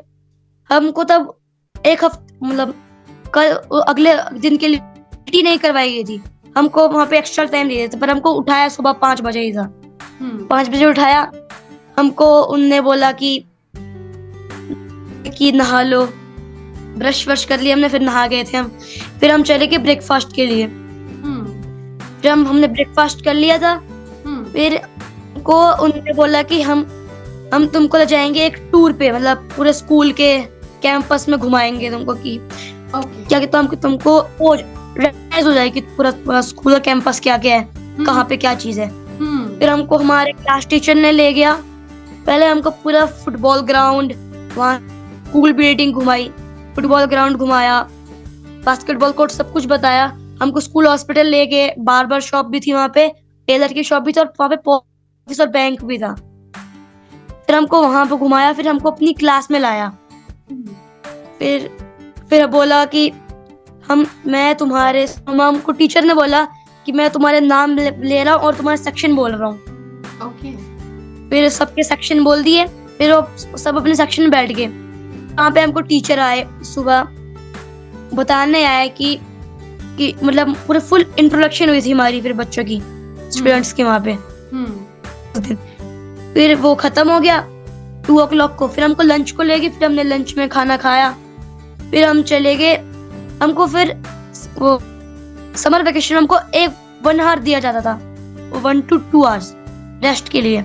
[SPEAKER 2] हमको तब एक हफ्ते, मतलब कल अगले दिन के लिए छुट्टी नहीं करवाई गई थी, हमको वहाँ पे एक्स्ट्रा टाइम दिए थे, पर हमको उठाया सुबह 5 बजे ही था।
[SPEAKER 3] हम्म
[SPEAKER 2] 5 बजे उठाया, हमको उनने बोला कि नहा लो, ब्रश वश कर लिया हमने, फिर नहा गए थे हम। फिर हम चले गए ब्रेकफास्ट के लिए।
[SPEAKER 3] हम्म
[SPEAKER 2] फिर हमने ब्रेकफास्ट कर लिया था।
[SPEAKER 3] हम्म
[SPEAKER 2] फिर को उन्होंने बोला कि हम तुमको ले जाएंगे एक टूर पे, मतलब पूरे स्कूल के कैंपस में घुमाएंगे तुमको, कि
[SPEAKER 3] ओके
[SPEAKER 2] क्या कहते हैं, तुमको वो रियलाइज हो जाएगी पूरा स्कूल का कैंपस क्या क्या है, कहाँ पे क्या चीज है। फिर हमको हमारे क्लास टीचर ने ले गया, पहले हमको पूरा फुटबॉल ग्राउंड, वहाँ स्कूल बिल्डिंग घुमाई, फुटबॉल ग्राउंड घुमाया, बास्केटबॉल कोर्ट, सब कुछ बताया। हमको स्कूल हॉस्पिटल ले गए, बार्बर शॉप भी थी वहाँ पे, टेलर की शॉप भी थी, और वहाँ पे ऑफिस और बैंक भी था। फिर हमको वहां पे घुमाया, फिर हमको अपनी क्लास में लाया। फिर बोला कि हमको टीचर ने बोला कि मैं तुम्हारे नाम ले रहा हूँ और तुम्हारा सेक्शन बोल रहा हूँ।
[SPEAKER 3] ओके
[SPEAKER 2] फिर सबके सेक्शन बोल दिए, फिर वो सब अपने सेक्शन में बैठ गए। वहाँ पे हमको टीचर आए सुबह, बताने आए कि मतलब पूरे फुल इंट्रोडक्शन हुई थी हमारी फिर बच्चों की, स्टूडेंट्स की वहाँ पे। फिर वो खत्म हो गया 2 o'clock को। फिर हमको लंच को ले गए, फिर हमने लंच में खाना खाया, फिर हम चले गए। हमको फिर वो समर वेकेशन हमको 1 hour दिया जाता था, 1 to 2 hours रेस्ट के लिए।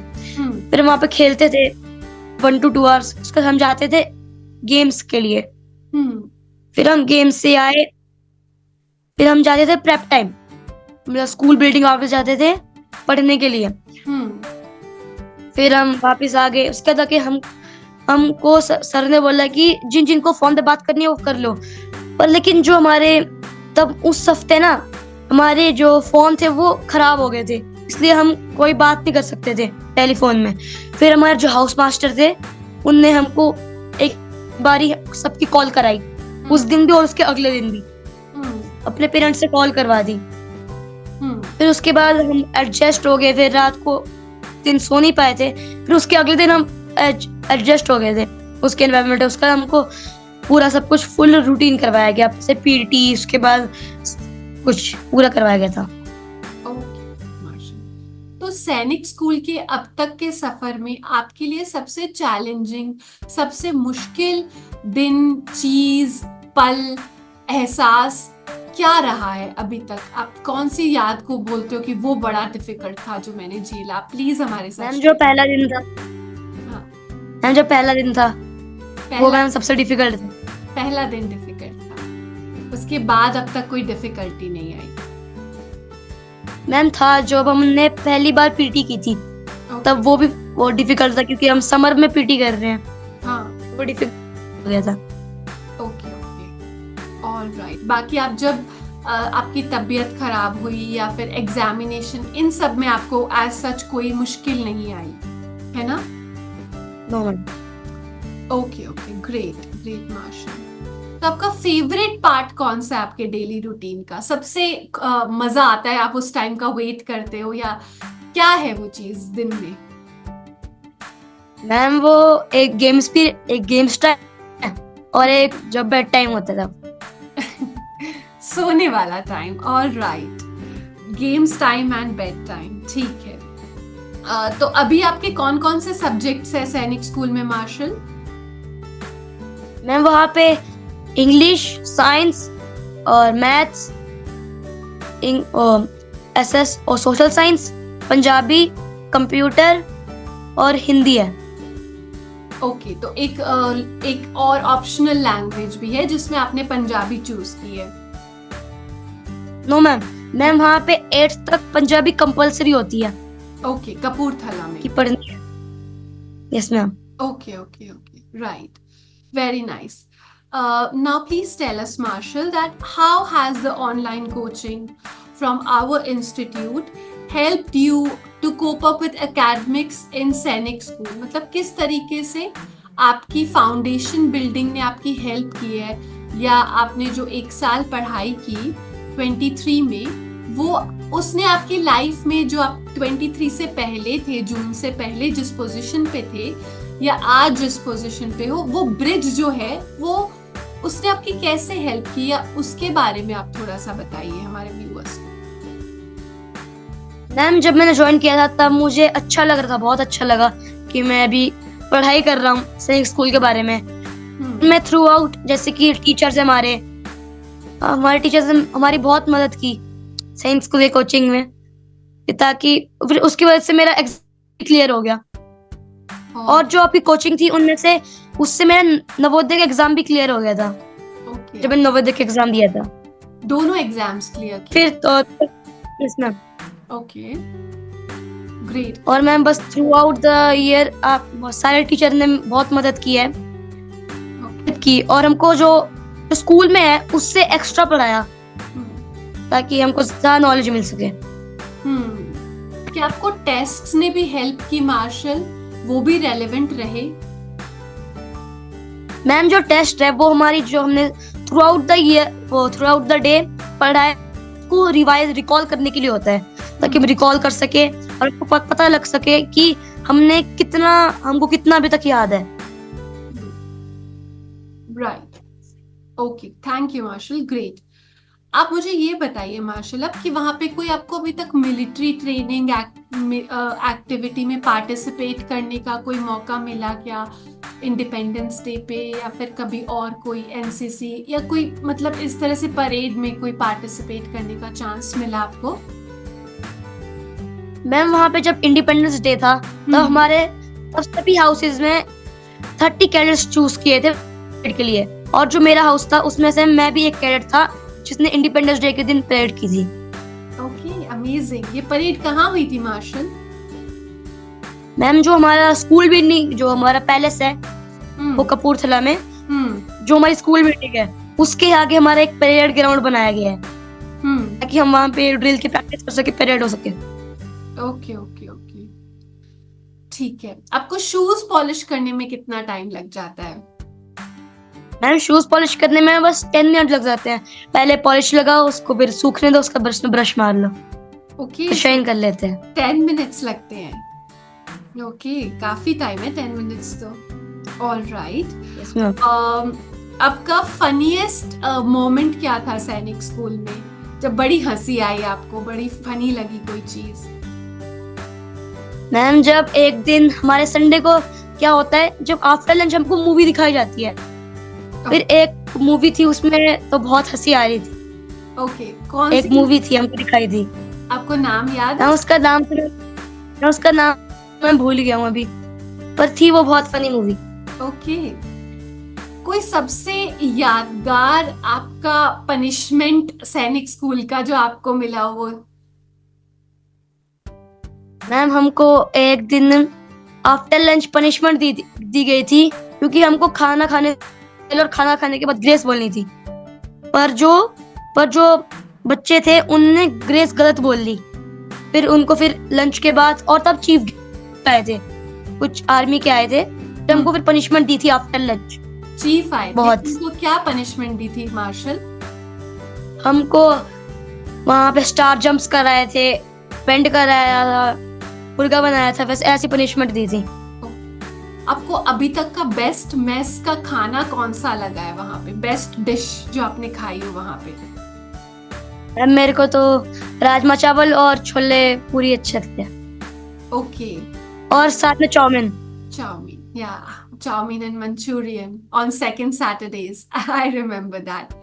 [SPEAKER 2] फिर वहाँ पे खेलते थे 1 to 2 hours, उसके बाद हम जाते थे गेम्स के लिए। फिर हम गेम्स से आए, फिर हम जाते थे प्रेप टाइम, मतलब स्कूल बिल्डिंग वापस जाते थे पढ़ने के लिए। फिर हम वापस आ गए। उसके बाद आके हमको सर ने बोला कि जिनको फोन पे बात करनी है वो कर लो, पर लेकिन जो हमारे तब उस हफ्ते ना हमारे जो फोन थे वो खराब हो गए थे, इसलिए हम कोई बात नहीं कर सकते थे टेलीफोन में। फिर हमारे जो हाउस मास्टर थे उनने हमको एक बारी सबकी कॉल कराई, उस दिन भी और उसके अगले दिन भी अपने पेरेंट्स से कॉल करवा दी। फिर उसके बाद हम एडजस्ट हो गए, फिर रात को दिन सो नहीं पाए थे, फिर उसके अगले दिन हम एडजस्ट हो गए थे उसके एनवायरनमेंट। उसका हमको पूरा सब कुछ फुल रूटीन करवाया गया, जैसे पीटी, उसके बाद कुछ पूरा करवाया गया था।
[SPEAKER 3] तो सैनिक स्कूल के अब तक के सफर में आपके लिए सबसे चैलेंजिंग, सबसे मुश्किल दिन, चीज, पल, एहसास क्या रहा है अभी तक? आप कौन सी याद को बोलते हो कि वो बड़ा डिफिकल्ट था जो मैंने झेला? प्लीज हमारे साथ।
[SPEAKER 2] मैम जो पहला दिन था, मैम जो पहला दिन था वो मैम सबसे डिफिकल्ट था।
[SPEAKER 3] पहला दिन डिफिकल्ट था, उसके बाद अब तक कोई डिफिकल्टी नहीं आई?
[SPEAKER 2] मैम था जब हमने पहली बार पीटी की थी, तब वो डिफिकल्ट था, क्योंकि हम समर में पीटी कर रहे हैं।
[SPEAKER 3] हाँ,
[SPEAKER 2] वो डिफिकल्ट हो गया था।
[SPEAKER 3] Okay, alright. बाकी आप जब आपकी तबीयत खराब हुई या फिर एग्जामिनेशन, इन सब में आपको एज सच कोई मुश्किल नहीं आई, है ना?
[SPEAKER 2] No ma'am.
[SPEAKER 3] Okay, great Marshal. तो आपका फेवरेट पार्ट कौन सा है आपके डेली रूटीन का? सबसे मजा आता है, आप उस टाइम का वेट करते हो, या क्या है वो चीज दिन में?
[SPEAKER 2] मैम वो एक गेम्स टाइम और एक जब बेड टाइम होता था
[SPEAKER 3] सोने वाला time. Alright, games time and bed time, ठीक है। तो अभी आपके कौन कौन से सब्जेक्ट्स है सैनिक स्कूल में मार्शल?
[SPEAKER 2] मैम वहाँ पे इंग्लिश, साइंस और मैथ्स, एसएस और सोशल साइंस, पंजाबी, कंप्यूटर और हिंदी है।
[SPEAKER 3] ओके, तो एक और ऑप्शनल लैंग्वेज भी है जिसमें आपने पंजाबी चूज की है?
[SPEAKER 2] नो मैम, वहाँ पे 8th तक पंजाबी कंपलसरी होती है।
[SPEAKER 3] ओके, कपूरथला में
[SPEAKER 2] कि पढ़नी है। Yes ma'am.
[SPEAKER 3] Okay, right, very nice. Now please tell us, Marshall, that how has the online coaching from our institute helped you to cope up with academics in सैनिक school? मतलब किस तरीके से आपकी फाउंडेशन बिल्डिंग ने आपकी help की है, या आपने जो 1 साल पढ़ाई की 23 में, वो उसने आपकी लाइफ में जो आप 23 से पहले थे, जून से पहले जिस पोजीशन पे थे या आज जिस पोजीशन पे हो, वो ब्रिज जो है वो उसने आपकी कैसे हेल्प की, या उसके बारे में आप थोड़ा सा बताइए हमारे व्यूअर्स को।
[SPEAKER 2] मैम जब मैंने ज्वाइन किया था तब मुझे अच्छा लग रहा था, बहुत अच्छा लगा कि मैं अभी पढ़ाई कर रहा हूँ सैनिक स्कूल के बारे में। मैं थ्रू आउट, जैसे कि टीचर्स हमारे टीचर्स ने हमारी बहुत मदद की सैनिक स्कूल के कोचिंग में, ताकि फिर उसकी वजह से मेरा एग्जाम क्लियर हो गया। और जो आपकी कोचिंग थी उनमें से उससे मेरा नवोदय का एग्जाम भी क्लियर हो गया था।
[SPEAKER 3] ओके,
[SPEAKER 2] जब मैंने नवोदय का एग्जाम दिया था
[SPEAKER 3] दोनों एग्जाम्स क्लियर किए।
[SPEAKER 2] फिर तो yes, मैम।
[SPEAKER 3] Okay, great.
[SPEAKER 2] और मैम बस थ्रू आउट द ईयर आप सारे टीचर ने बहुत मदद की है और हमको जो स्कूल में है उससे एक्स्ट्रा पढ़ाया ताकि हमको ज्यादा नॉलेज मिल सके।
[SPEAKER 3] क्या आपको टेस्ट्स ने भी हेल्प की मार्शल, वो भी रेलेवेंट रहे?
[SPEAKER 2] मैम जो टेस्ट है वो हमारी जो हमने थ्रू आउट द ईयर वो थ्रू आउट द डे पढ़ा है को रिकॉल करने के लिए होता है, ताकि हम रिकॉल कर सके और हमको पता लग सके कि हमको कितना अभी तक याद है।
[SPEAKER 3] Right, okay, thank you Marshal, great. आप मुझे ये बताइए मार्शल अब कि वहां पे कोई आपको अभी तक मिलिट्री ट्रेनिंग एक्टिविटी में पार्टिसिपेट करने का कोई मौका मिला क्या, इंडिपेंडेंस डे पे या फिर कभी और कोई एनसीसी या कोई मतलब इस तरह से परेड में कोई पार्टिसिपेट करने का चांस मिला आपको?
[SPEAKER 2] मैम वहाँ पे जब इंडिपेंडेंस डे था तब हमारे सभी हाउसेज में 30 कैडेट्स चूज किए थे परेड के लिए, और जो मेरा हाउस था उसमें से मैं भी एक कैडेट था जिसने इंडिपेंडेंस डे के दिन परेड की थी।
[SPEAKER 3] Okay, amazing. ये परेड कहाँ हुई थी मार्शल?
[SPEAKER 2] मैम जो हमारा स्कूल बिल्डिंग, जो हमारा पैलेस है वो कपूरथला में, जो हमारी स्कूल बिल्डिंग है उसके आगे हमारा एक परेड ग्राउंड बनाया गया है ताकि हम वहाँ पे ड्रिल की प्रैक्टिस कर सके, परेड हो सके।
[SPEAKER 3] ओके ओके ओके, ठीक है। आपको शूज पॉलिश करने में कितना टाइम लग जाता है?
[SPEAKER 2] मैम शूज पॉलिश करने में बस 10 मिनट लग जाते हैं। पहले पॉलिश लगाओ, उसको फिर सूखने दो, उसका ब्रश मार लो,
[SPEAKER 3] ओके,
[SPEAKER 2] तो शाइन कर लेते हैं।
[SPEAKER 3] 10 मिनट्स लगते हैं। ओके, काफी टाइम है 10 मिनट्स तो। All right.
[SPEAKER 2] Yes, ma'am.
[SPEAKER 3] आपका फनीएस्ट मोमेंट क्या था सैनिक स्कूल में, जब बड़ी हंसी आई आपको, बड़ी फनी लगी कोई चीज?
[SPEAKER 2] मैम जब एक दिन हमारे संडे को क्या होता है, जब आफ्टर लंच हमको मूवी दिखाई जाती है, फिर एक मूवी थी उसमें तो बहुत हंसी आ रही थी।
[SPEAKER 3] ओके, कौन
[SPEAKER 2] एक
[SPEAKER 3] सी
[SPEAKER 2] मूवी थी हमको दिखाई थी,
[SPEAKER 3] आपको नाम याद
[SPEAKER 2] मैं
[SPEAKER 3] है?
[SPEAKER 2] उसका नाम मैं भूल गया हूँ अभी, पर थी वो बहुत फनी मूवी।
[SPEAKER 3] ओके, कोई सबसे यादगार आपका पनिशमेंट सैनिक स्कूल का जो आपको मिला हो?
[SPEAKER 2] मैम हमको एक दिन आफ्टर लंच पनिशमेंट दी गई थी क्योंकि हमको खाना खाने के बाद ग्रेस बोलनी थी, पर जो बच्चे थे उनने ग्रेस गलत बोल ली। फिर उनको लंच के बाद, और तब चीफ आए थे, कुछ आर्मी के आए थे, तो हमको फिर पनिशमेंट दी थी आफ्टर लंच।
[SPEAKER 3] चीफ आए थे,
[SPEAKER 2] बहुत।
[SPEAKER 3] उनको क्या पनिशमेंट दी थी मार्शल?
[SPEAKER 2] हमको वहां पे स्टार जंप्स कराए थे, पेंट कराया था, मुर्गा बनाया था, बस ऐसी पनिशमेंट दी थी।
[SPEAKER 3] आपको अभी तक का बेस्ट मेस का खाना कौन सा लगा है वहां पे, बेस्ट डिश जो आपने खाई हो वहां पे?
[SPEAKER 2] मैम मेरे को तो राजमा चावल और छोले पूरी अच्छे थे,
[SPEAKER 3] ओके,
[SPEAKER 2] और साथ में चाउमीन।
[SPEAKER 3] चाउमीन, या chowmein and manchurian on second Saturdays, I remember that.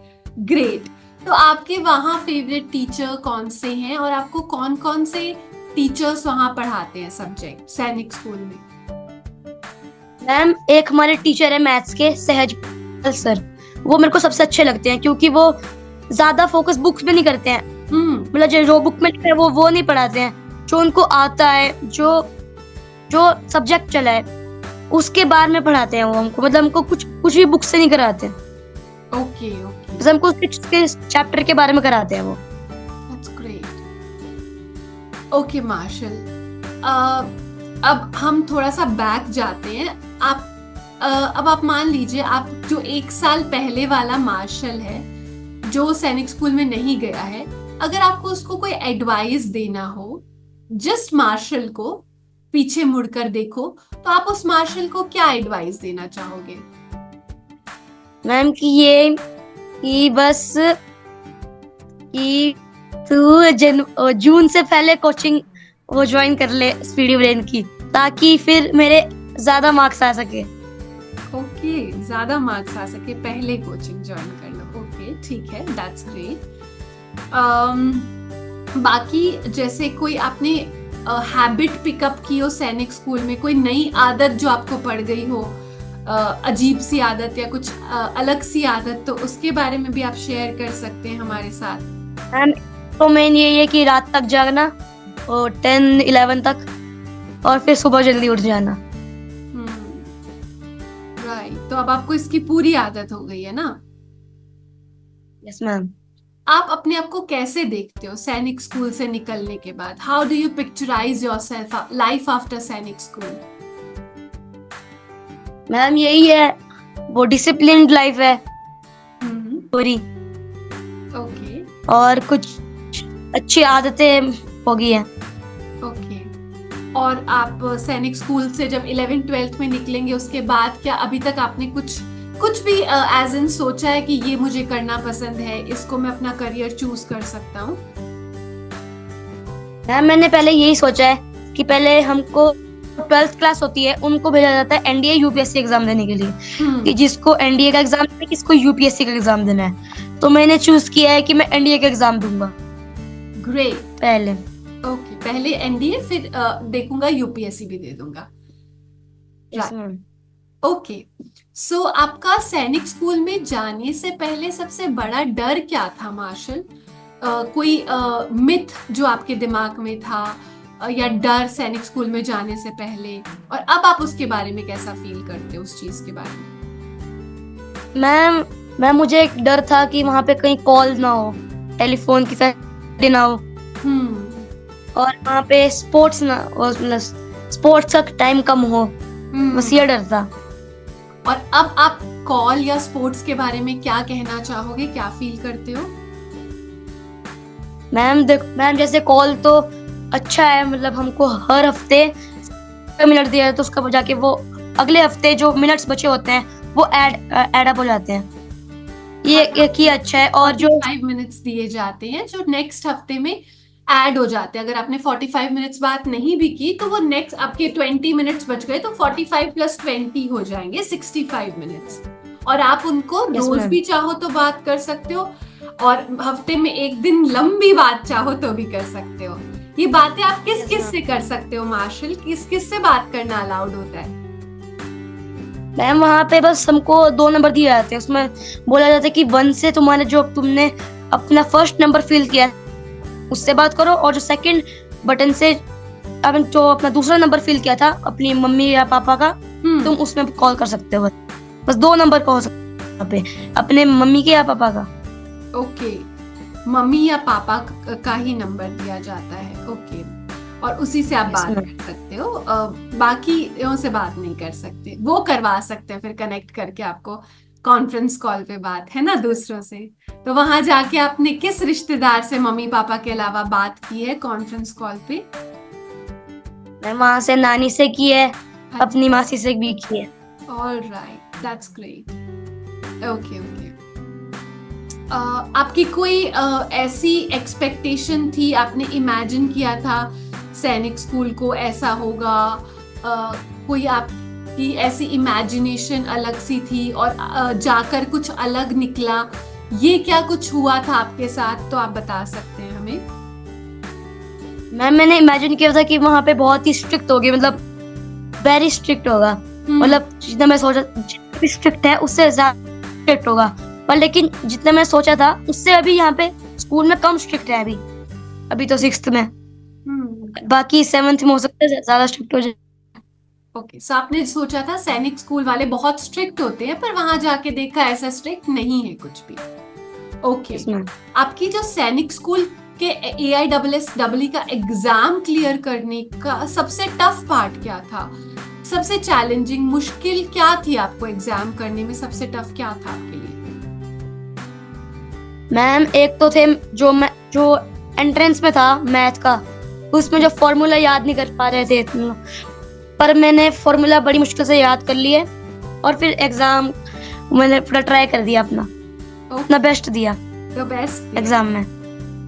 [SPEAKER 3] Great. तो आपके वहाँ फेवरेट टीचर कौन से हैं और आपको कौन कौन से टीचर्स वहाँ पढ़ाते हैं सब्जेक्ट सैनिक स्कूल में?
[SPEAKER 2] मैम एक हमारे टीचर है मैथ्स के, सहज सर, वो मेरे को सबसे अच्छे लगते हैं क्योंकि वो ज्यादा फोकस बुक्स में नहीं करते हैं, मतलब जो बुक में लिखा है वो नहीं पढ़ाते हैं, जो उनको आता है, जो सब्जेक्ट चला है उसके बारे में पढ़ाते हैं वो हमको, मतलब हमको कुछ भी बुक से नहीं कराते।
[SPEAKER 3] ओके ओके,
[SPEAKER 2] बस हमको उसके चैप्टर के बारे में कराते हैं वो।
[SPEAKER 3] That's great. ओके मार्शल, अब हम थोड़ा सा बैक जाते हैं। अब आप मान लीजिए आप जो 1 साल पहले वाला मार्शल है जो सैनिक स्कूल में नहीं गया है, अगर आपको उसको कोई एडवाइस देना हो, जस्ट मार्शल को पीछे मुड़कर देखो, तो आप उस मार्शल को क्या एडवाइस देना चाहोगे?
[SPEAKER 2] मैम कि बस कि तू जून से पहले कोचिंग वो ज्वाइन कर ले स्पीडी ब्रेन की, ताकि फिर मेरे ज्यादा मार्क्स आ सके।
[SPEAKER 3] ओके, ज्यादा मार्क्स आ सके पहले कोचिंग ज्वाइन कर लो। ओके, ठीक है, दैट्स ग्रेट। बाकी जैसे कोई आपने हैबिट पिकअप की हो सैनिक स्कूल में, कोई नई आदत जो आपको पड़ गई हो, अजीब सी आदत या कुछ अलग सी आदत, तो उसके बारे में भी आप शेयर कर सकते हैं हमारे साथ।
[SPEAKER 2] मैम तो मेन यही है कि रात तक जागना और 10-11 तक, और फिर सुबह जल्दी उठ जाना।
[SPEAKER 3] राइट, तो अब आपको इसकी पूरी आदत हो गई है ना?
[SPEAKER 2] Yes ma'am.
[SPEAKER 3] आप अपने आप को कैसे देखते हो सैनिक स्कूल से निकलने के बाद? How do you picturise yourself life after Sainik school?
[SPEAKER 2] Ma'am यही है, वो डिसिप्लिन्ड लाइफ है पूरी,
[SPEAKER 3] ओके
[SPEAKER 2] और कुछ अच्छी आदतें हो गई है।
[SPEAKER 3] ओके। और आप सैनिक स्कूल से जब 11th-12th में निकलेंगे, उसके बाद क्या अभी तक आपने कुछ भी एज इन सोचा है कि ये मुझे करना पसंद है, इसको मैं अपना करियर चूज कर सकता हूँ?
[SPEAKER 2] मैम मैंने पहले यही सोचा है कि पहले हमको 12th क्लास होती है, उनको भेजा जाता है एनडीए यूपीएससी एग्जाम देने के लिए, कि जिसको एनडीए का एग्जाम देना है, किसको यूपीएससी का एग्जाम देना है। तो मैंने चूज किया है कि मैं एनडीए का एग्जाम दूंगा।
[SPEAKER 3] ग्रेट।
[SPEAKER 2] पहले
[SPEAKER 3] ओके, पहले एनडीए, फिर देखूंगा यूपीएससी भी दे दूंगा।
[SPEAKER 2] Yes ma'am.
[SPEAKER 3] ओके, सो आपका सैनिक स्कूल में जाने से पहले सबसे बड़ा डर क्या था मार्शल? कोई मिथ जो आपके दिमाग में था, या डर सैनिक स्कूल में जाने से पहले, और अब आप उसके बारे में कैसा फील करते हो, उस चीज के बारे में?
[SPEAKER 2] मैम मुझे एक डर था कि वहाँ पे कहीं कॉल ना हो, टेलीफोन की फैसिलिटी ना हो, और वहाँ पे स्पोर्ट्स ना हो, स्पोर्ट्स का टाइम कम हो, बस ये डर था।
[SPEAKER 3] और अब आप कॉल या स्पोर्ट्स के बारे में क्या कहना चाहोगे, क्या फील करते हो?
[SPEAKER 2] मैम जैसे कॉल तो अच्छा है, मतलब हमको हर हफ्ते मिनट दिया है, तो उसका जाके वो अगले हफ्ते जो मिनट्स बचे होते हैं वो ऐड अप हो जाते हैं। ये एक ही अच्छा है। और जो
[SPEAKER 3] 5 मिनट्स दिए जाते हैं जो नेक्स्ट हफ्ते में ऐड हो जाते हैं। अगर आपने 45 मिनट्स बात नहीं भी की तो वो नेक्स्ट आपके 20 मिनट्स बच गए, तो 45 + 20 हो जाएंगे 65 मिनट्स। और आप उनको रोज भी चाहो तो बात कर सकते हो, और हफ्ते में एक दिन लंबी बात चाहो तो भी कर सकते हो। ये बातें आप किस किस से कर सकते हो मार्शल? किस किस से बात करना अलाउड होता है?
[SPEAKER 2] मैम वहाँ पे बस हमको 2 नंबर दिए जाते हैं, उसमें बोला जाता है कि 1 से तुम्हारे जो तुमने अपना फर्स्ट नंबर फिल किया उससे बात करो, और जो सेकंड बटन से आपने जो अपना दूसरा नंबर फिल किया था अपनी मम्मी या पापा का, तुम उसमें कॉल कर सकते हो। बस 2 नंबर का हो सकता है, अपने मम्मी के या पापा का।
[SPEAKER 3] ओके, मम्मी या पापा का ही नंबर दिया जाता है। ओके, और उसी से आप बात कर सकते हो, बाकी से बात नहीं कर सकते। वो करवा सकते हैं फिर कनेक्ट करके आपको कॉन्फ्रेंस कॉल पे बात, है ना, दूसरों से। तो वहां जाके आपने किस रिश्तेदार से मम्मी पापा के अलावा बात की है कॉन्फ्रेंस कॉल पे?
[SPEAKER 2] मैं वहां से नानी से की है, अपनी मासी से भी की है।
[SPEAKER 3] Alright, that's great. Okay okay. आपकी कोई ऐसी एक्सपेक्टेशन थी, आपने इमेजिन किया था सैनिक स्कूल को ऐसा होगा, कोई आपकी ऐसी इमेजिनेशन अलग सी थी और जाकर कुछ अलग निकला? ये क्या कुछ हुआ था आपके साथ, तो आप बता सकते हैं हमें?
[SPEAKER 2] मैंने इमेजिन किया था कि वहाँ पे बहुत ही स्ट्रिक्ट होगी, मतलब वेरी स्ट्रिक्ट होगा, मतलब जितना मैं सोचा जितना भी स्ट्रिक्ट है उससे ज्यादा स्ट्रिक्ट होगा, पर लेकिन जितना मैं सोचा था उससे अभी यहाँ पे स्कूल में कम स्ट्रिक्ट है। अभी तो 6th में, बाकी 7th में हो सकता है ज्यादा स्ट्रिक्ट हो जाए।
[SPEAKER 3] ओके, सो आपने सोचा था सैनिक स्कूल वाले बहुत स्ट्रिक्ट होते हैं, पर वहां जाके देखा ऐसा स्ट्रिक्ट नहीं है कुछ भी। ओके, आपकी जो सैनिक स्कूल के AISSEE का एग्जाम क्लियर करने का सबसे टफ पार्ट क्या था? सबसे चैलेंजिंग मुश्किल क्या थी आपको एग्जाम करने में? सबसे टफ क्या था आपके लिए?
[SPEAKER 2] मैम एक तो थे जो एंट्रेंस में था मैथ का, उसमें जो फॉर्मूला याद नहीं कर पा रहे थे इतना, पर मैंने फॉर्मूला बड़ी मुश्किल से याद कर लिए, और फिर एग्जाम मैंने पूरा ट्राई कर दिया, अपना बेस्ट दिया
[SPEAKER 3] बेस्ट
[SPEAKER 2] एग्जाम में।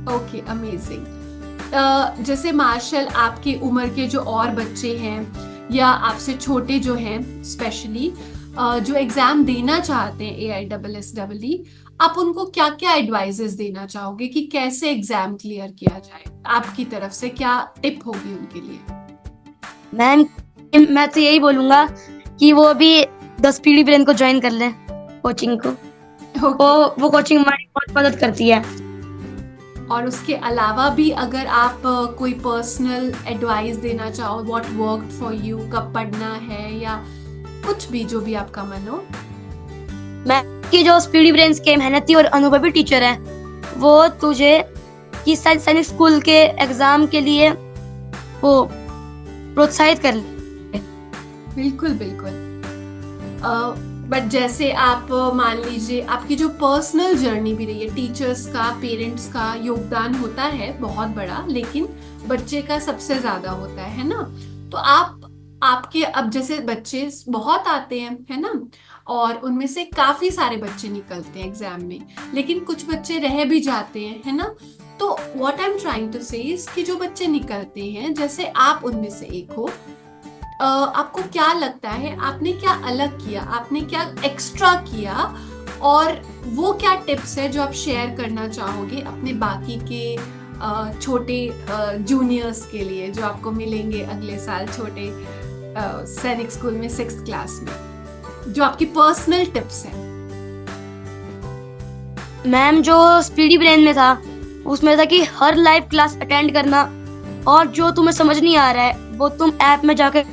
[SPEAKER 3] Okay, amazing. जैसे मार्शल, आपकी उम्र के जो और बच्चे हैं या आपसे छोटे जो हैं स्पेशली, जो एग्जाम देना चाहते हैं AISSEE, आप उनको क्या क्या एडवाइजेस देना चाहोगे कि कैसे एग्जाम क्लियर किया जाए? आपकी तरफ से क्या टिप होगी उनके लिए?
[SPEAKER 2] मैम मैं तो यही बोलूंगा कि वो अभी 10 पीढ़ी ब्रेन को ज्वाइन कर लें, कोचिंग को। वो कोचिंग हमारी बहुत मदद करती है।
[SPEAKER 3] और उसके अलावा भी अगर आप कोई पर्सनल एडवाइस देना चाहो, व्हाट वर्कड फॉर यू, कब पढ़ना है या कुछ भी जो भी आपका मन हो।
[SPEAKER 2] मैं कि जो स्पीडी ब्रेन्स के मेहनती और अनुभवी टीचर है, वो तुझे कि सैनिक स्कूल के एग्जाम के लिए वो प्रोत्साहित कर ले।
[SPEAKER 3] बिल्कुल बिल्कुल। बट जैसे आप मान लीजिए आपकी जो पर्सनल जर्नी भी रही है, टीचर्स का, पेरेंट्स का योगदान होता है बहुत बड़ा, लेकिन बच्चे का सबसे ज्यादा होता है ना। तो आपके अब जैसे बच्चे बहुत आते हैं, है ना, और उनमें से काफी सारे बच्चे निकलते हैं एग्जाम में, लेकिन कुछ बच्चे रह भी जाते हैं, है ना। तो what I am trying to say is कि जो बच्चे निकलते हैं, जैसे आप उनमें से एक हो, आपको क्या लगता है आपने क्या अलग किया, आपने क्या एक्स्ट्रा किया, और वो क्या टिप्स है जो आप शेयर करना चाहोगे अपने बाकी के छोटे जूनियर्स के लिए जो आपको मिलेंगे अगले साल छोटे सैनिक स्कूल में 6th क्लास में, जो आपकी पर्सनल टिप्स हैं?
[SPEAKER 2] मैम जो स्पीडी ब्रेन में था उसमें था कि हर लाइव क्लास अटेंड करना, और जो तुम्हें समझ नहीं आ रहा है वो तुम ऐप में जाकर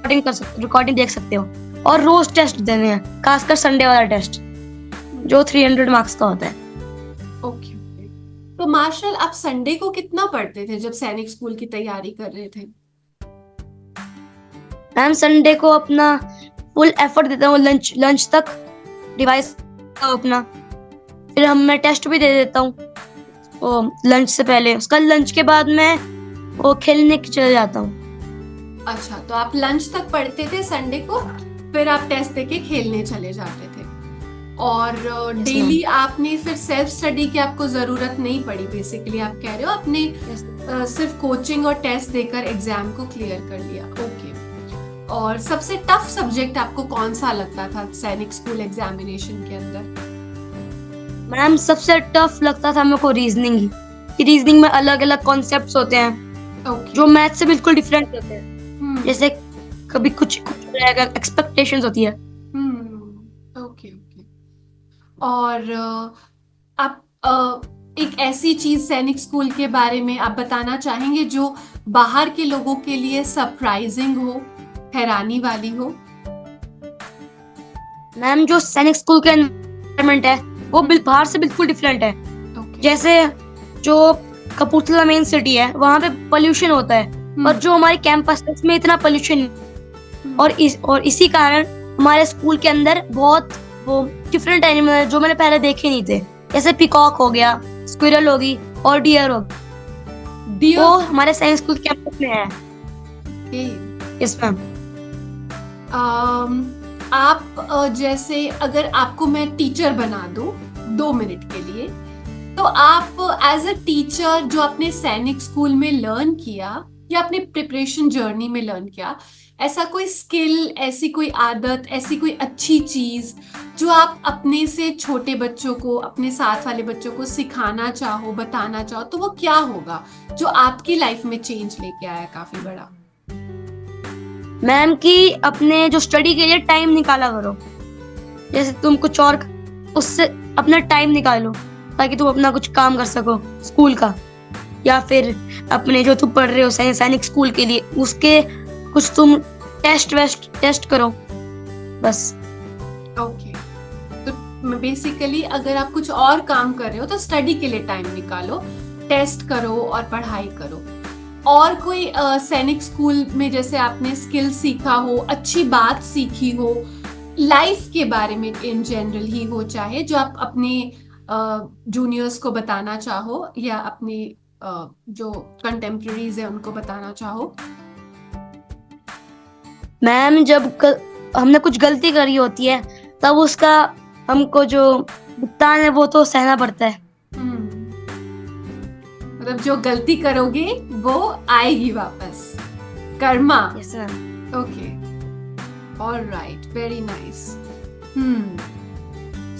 [SPEAKER 2] रिकॉर्डिंग देख सकते हो, और रोज टेस्ट देने हैं, खासकर संडे वाला टेस्ट जो 300 मार्क्स का होता है।
[SPEAKER 3] ओके। तो मार्शल, आप संडे को कितना पढ़ते थे जब सैनिक स्कूल की तैयारी कर रहे थे?
[SPEAKER 2] मैम संडे को अपना फुल एफर्ट देता हूँ, लंच तक डिवाइस अपना, फिर मैं टेस्ट भी दे देता हूँ लंच से पहले। उसका लंच के बाद मैं वो खेलने चले जाता हूँ।
[SPEAKER 3] अच्छा, तो आप लंच तक पढ़ते थे संडे को, फिर आप टेस्ट देके खेलने चले जाते थे, और डेली आपने फिर सेल्फ स्टडी की आपको जरूरत नहीं पड़ी, बेसिकली आप कह रहे हो आपने सिर्फ कोचिंग और टेस्ट देकर एग्जाम को क्लियर कर लिया। ओके। और सबसे टफ सब्जेक्ट आपको कौन सा लगता था सैनिक स्कूल एग्जामिनेशन के अंदर?
[SPEAKER 2] मैम सबसे टफ लगता था मेरे को रीजनिंग ही, कि रीजनिंग में अलग अलग कॉन्सेप्ट्स होते हैं जो मैथ से बिल्कुल डिफरेंट होते हैं। जैसे कभी कुछ रहेगा, एक्सपेक्टेशंस होती है।
[SPEAKER 3] Okay okay. और आप एक ऐसी चीज सैनिक स्कूल के बारे में आप बताना चाहेंगे जो बाहर के लोगों के लिए सरप्राइजिंग हो, हैरानी वाली हो?
[SPEAKER 2] मैम जो सैनिक स्कूल का एनवायरनमेंट है वो बाहर से बिल्कुल डिफरेंट है। जैसे जो कपूरथला मेन सिटी है, वहाँ पे पोल्यूशन होता है, और जो हमारे कैंपस है उसमें इतना पोल्यूशन, और इसी कारण हमारे स्कूल के अंदर बहुत वो डिफरेंट एनिमल है जो मैंने पहले देखे नहीं थे। जैसे पिकॉक हो गया, स्क्विरल होगी और डियर हो गया, वो हमारे साइंस स्कूल कैंपस में है। Yes ma'am.
[SPEAKER 3] आप जैसे अगर आपको मैं टीचर बना दूं 2 मिनट के लिए, तो आप एज अ टीचर जो आपने सैनिक स्कूल में लर्न किया या अपने प्रिपरेशन जर्नी में लर्न किया, ऐसा कोई स्किल, ऐसी कोई आदत, ऐसी कोई अच्छी चीज जो आप अपने से छोटे बच्चों को, अपने साथ वाले बच्चों को सिखाना चाहो, बताना चाहो, तो वो क्या होगा जो आपकी लाइफ में चेंज लेके आया काफी बड़ा?
[SPEAKER 2] मैम कि अपने जो स्टडी के लिए टाइम निकाला करो, जैसे तुम कुछ और उससे अपना टाइम निकालो ताकि तुम अपना कुछ काम कर सको स्कूल का, या फिर अपने जो तुम पढ़ रहे हो सैनिक स्कूल के लिए उसके कुछ तुम टेस्ट करो बस।
[SPEAKER 3] ओके। तो बेसिकली अगर आप कुछ और काम कर रहे हो तो स्टडी के लिए टाइम निकालो, टेस्ट करो और पढ़ाई करो। और कोई सैनिक स्कूल में जैसे आपने स्किल सीखा हो, अच्छी बात सीखी हो, लाइफ के बारे में इन जनरल ही हो चाहे, जो आप अपने जूनियर्स को बताना चाहो या अपने जो कंटेम्प्रेरीज है उनको बताना चाहो?
[SPEAKER 2] मैम जब हमने कुछ गलती करी होती है तब उसका हमको जो भुगतान है वो तो सहना पड़ता है।
[SPEAKER 3] मतलब जो गलती करोगे वो आएगी वापस, कर्मा।
[SPEAKER 2] Yes ma'am.
[SPEAKER 3] Okay, alright, very nice.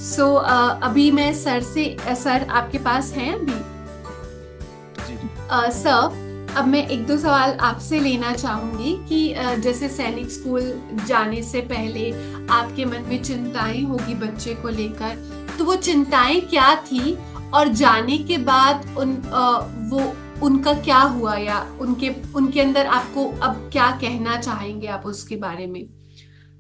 [SPEAKER 3] So अभी मैं सर आपके पास हैं अभी?
[SPEAKER 1] जी जी
[SPEAKER 3] सर, अब मैं एक दो सवाल आपसे लेना चाहूंगी कि जैसे सैनिक स्कूल जाने से पहले आपके मन में चिंताएं होगी बच्चे को लेकर, तो वो चिंताएं क्या थी और जाने के बाद उनका क्या हुआ, या उनके अंदर आपको अब क्या कहना चाहेंगे आप उसके बारे में,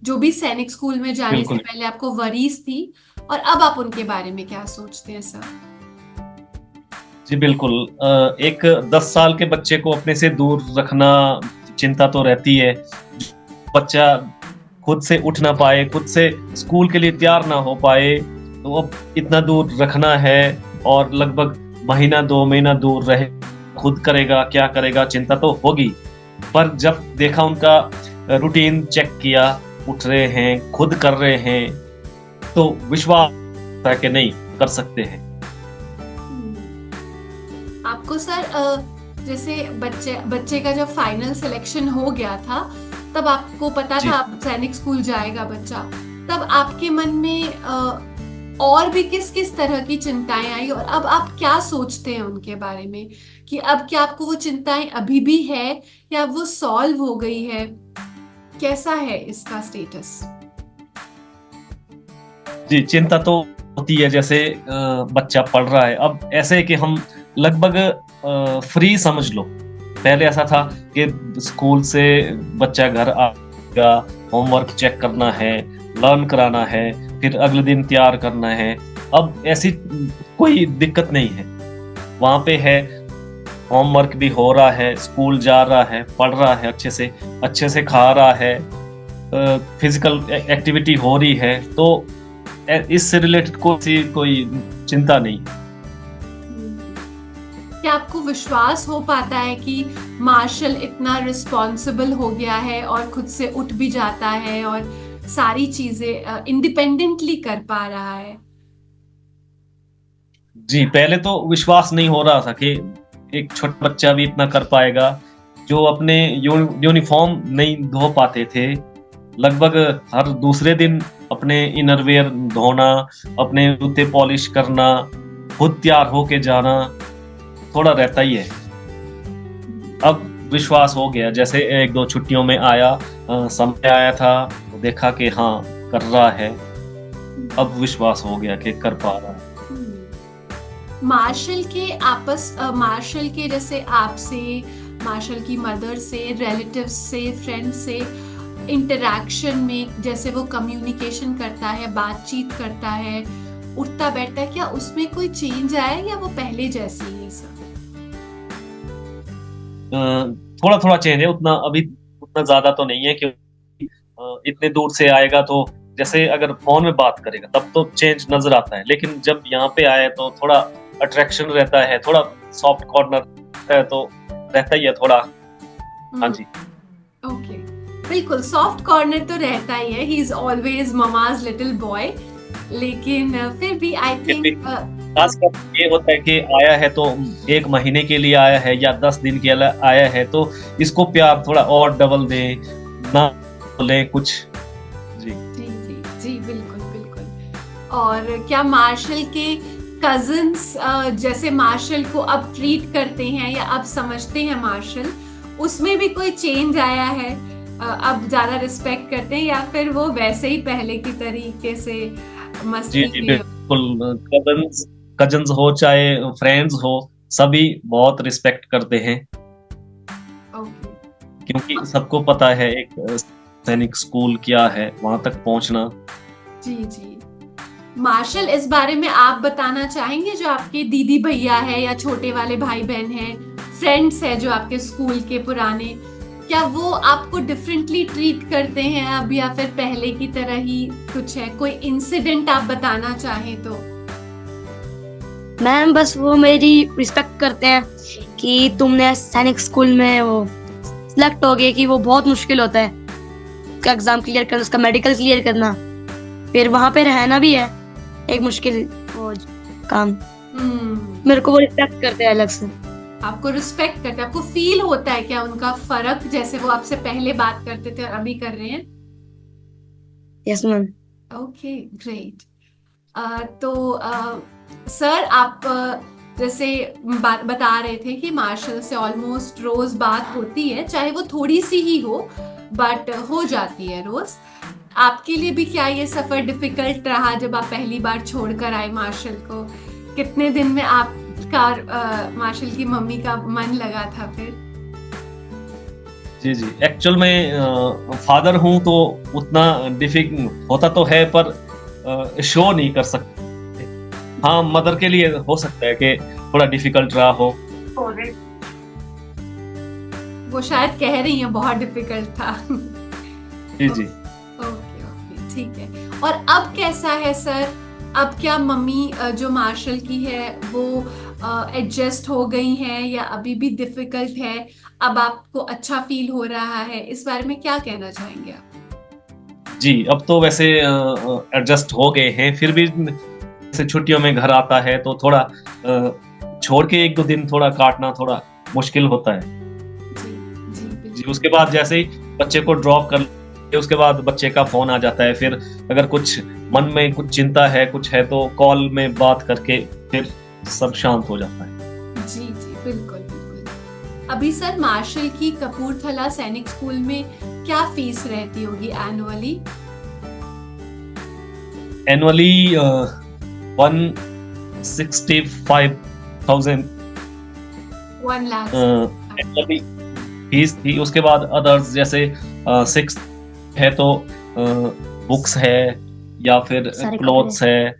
[SPEAKER 3] जो भी सैनिक स्कूल में जाने से
[SPEAKER 1] बिल्कुल
[SPEAKER 3] पहले आपको वरीज थी और अब आप उनके बारे में क्या सोचते हैं सर?
[SPEAKER 1] जी बिल्कुल। एक 10 साल के बच्चे को अपने से दूर रखना चिंता तो रहती है। बच्चा खुद से उठ ना पाए, खुद से स्कूल के लिए तैयार ना हो पाए, तो अब इतना दूर रखना है और लगभग महीना 2 महीना दूर रहे, खुद करेगा क्या करेगा, चिंता तो होगी। पर जब देखा उनका रूटीन चेक किया, उठ रहे हैं, खुद कर रहे हैं, तो विश्वास था कि नहीं कर सकते हैं।
[SPEAKER 3] आपको सर जैसे बच्चे का जब फाइनल सिलेक्शन हो गया था, तब आपको पता
[SPEAKER 1] जी
[SPEAKER 3] था आप सैनिक स्कूल जाएगा बच्चा, तब आपके मन में और भी किस किस तरह की चिंताएं आई, और अब आप क्या सोचते हैं उनके बारे में, कि अब क्या आपको वो चिंताएं अभी भी है या वो सॉल्व हो गई है, कैसा है इसका स्टेटस?
[SPEAKER 1] जी, चिंता तो होती है। जैसे बच्चा पढ़ रहा है, अब ऐसे है कि हम लगभग फ्री समझ लो। पहले ऐसा था कि स्कूल से बच्चा घर आएगा, होमवर्क चेक करना है, लर्न कराना है, फिर अगले दिन तैयार करना है। अब ऐसी कोई दिक्कत नहीं है, वहाँ पे है, होमवर्क भी हो रहा है, स्कूल जा रहा है, पढ़ रहा है, अच्छे से खा रहा है, फिजिकल एक्टिविटी हो रही है, तो इससे रिलेटेड कोई चिंता नहीं।
[SPEAKER 3] क्या आपको विश्वास हो पाता है कि मार्शल इतना रिस्पॉन्सिबल हो गया है और खुद से उठ भी जाता है और सारी चीजें इंडिपेंडेंटली कर पा रहा है?
[SPEAKER 1] जी, पहले तो विश्वास नहीं हो रहा था कि एक छोटा बच्चा भी इतना कर पाएगा। जो अपने यूनिफॉर्म नहीं धो पाते थे, लगभग हर दूसरे दिन अपने इनरवेयर धोना, अपने जूते पॉलिश करना, खुद तैयार होके जाना, थोड़ा रहता ही है। अब विश्वास हो गया, जैसे 1-2 छुट्टियों में आया, समय आया था, तो देखा कि हाँ कर रहा है, अब विश्वास हो गया कि कर पा रहा है।
[SPEAKER 3] मार्शल के जैसे आपसे, मार्शल की मदर से, रिलेटिव्स से, फ्रेंड्स से इंटरैक्शन में, जैसे वो कम्युनिकेशन करता है, बातचीत करता है, उठता बैठता है, क्या उसमें कोई चेंज आया या वो पहले जैसी ही है सर?
[SPEAKER 1] थोड़ा थोड़ा चेंज है, उतना ज्यादा तो नहीं है, क्योंकि इतने दूर से आएगा तो जैसे अगर फोन में बात करेगा तब तो चेंज नजर आता है, लेकिन जब यहाँ पे आए तो थोड़ा अट्रैक्शन रहता है, थोड़ा सॉफ्ट कॉर्नर रहता है, तो रहता ही है थोड़ा। हाँ जी,
[SPEAKER 3] ओके, बिल्कुल सॉफ्ट कॉर्नर तो रहता ही है, he is always mama's little boy, लेकिन फिर भी आई थिंक
[SPEAKER 1] खासकर ये होता है कि आया है तो 1 महीने के लिए आया है या 10 दिन के लिए आया है, तो इसको प्यार थोड़ा और डबल दे, ना बोले कुछ। जी
[SPEAKER 3] जी जी जी, बिल्कुल बिल्कुल। और क्या मार्शल के कजिन्स जैसे मार्शल को अब ट्रीट करते हैं या अब समझते हैं मार्शल, उसमें भी कोई चेंज आया है? अब ज्यादा रिस्पेक्ट करते हैं या फिर वो वैसे ही पहले की तरीके से मस्ती
[SPEAKER 1] जी बिल्कुल। कजन्स हो चाहे फ्रेंड्स हो, सभी बहुत रिस्पेक्ट करते हैं,
[SPEAKER 3] ओके,
[SPEAKER 1] क्योंकि सबको पता है एक सैनिक स्कूल क्या है, वहां तक पहुंचना।
[SPEAKER 3] जी जी। मार्शल, इस बारे में आप बताना चाहेंगे, जो आपके दीदी भैया है या छोटे वाले भाई बहन हैं, फ्रेंड्स है जो आपके स्कूल के पुराने, क्या वो आपको डिफरेंटली ट्रीट करते हैं अब, या फिर पहले की तरह ही कुछ है? कोई इंसिडेंट आप बताना चाहें तो?
[SPEAKER 2] मैम बस वो मेरी रिस्पेक्ट करते हैं कि तुमने सैनिक स्कूल में वो सिलेक्ट हो गए, कि वो बहुत मुश्किल होता है उसका एग्जाम क्लियर करना, उसका मेडिकल क्लियर करना, फिर वहां पे रहना भी है एक मुश्किल वो काम। मेरे को वो रिस्पेक्ट करते हैं अलग से।
[SPEAKER 3] आपको रिस्पेक्ट करते हैं, आपको फील होता है क्या उनका फर्क, जैसे वो आपसे पहले बात करते थे और अभी कर रहे हैं?
[SPEAKER 2] Yes ma'am.
[SPEAKER 3] Okay, great. तो सर आप जैसे बता रहे थे कि मार्शल से ऑलमोस्ट रोज बात होती है, चाहे वो थोड़ी सी ही हो बट हो जाती है रोज। आपके लिए भी क्या ये सफर डिफिकल्ट रहा जब आप पहली बार छोड़कर आए मार्शल को? कितने दिन में आपका मार्शल की मम्मी का मन लगा था फिर?
[SPEAKER 1] जी जी, एक्चुअल में फादर हूँ तो उतना डिफिकल्ट होता तो है, पर शो नहीं कर सकते। हाँ, मदर के लिए हो सकता है कि थोड़ा डिफिकल्ट रहा हो।
[SPEAKER 3] वो शायद कह रही हैं बहुत डिफिकल्ट था।
[SPEAKER 1] जी जी।
[SPEAKER 3] ओके ओके, ठीक है। और अब कैसा है सर? अब क्या मम्मी जो मार्शल की है वो एडजस्ट हो गई हैं या अभी भी डिफिकल्ट है? अब आपको अच्छा फील हो रहा है, इस बारे में क्या कहना चाहेंगे आप?
[SPEAKER 1] जी, अब तो वैसे एडजस्ट हो गए हैं, फिर भी जैसे छुट्टियों में घर आता है तो थोड़ा छोड़ के 1-2 दिन थोड़ा काटना थोड़ा मुश्किल होता है।
[SPEAKER 3] जी जी
[SPEAKER 1] जी,
[SPEAKER 3] बिल्कुल।
[SPEAKER 1] उसके बाद जैसे ही बच्चे को ड्रॉप कर लेते, उसके बाद बच्चे का फ़ोन आ जाता है, फिर अगर कुछ मन में कुछ चिंता है, कुछ है तो कॉल में बात करके फिर सब शांत हो जाता है।
[SPEAKER 3] जी जी बिल्कुल बिल्कुल। अभी सर मार्शल की कपूरथला सैनिक स्कूल में क्या फीस रहती होगी annually?
[SPEAKER 1] Annually 165,000
[SPEAKER 3] 1 lakh.
[SPEAKER 1] Annually fees थी। उसके बाद अदर्स जैसे 6 है तो बुक्स है या फिर
[SPEAKER 2] सारे
[SPEAKER 1] क्लॉथ्स है,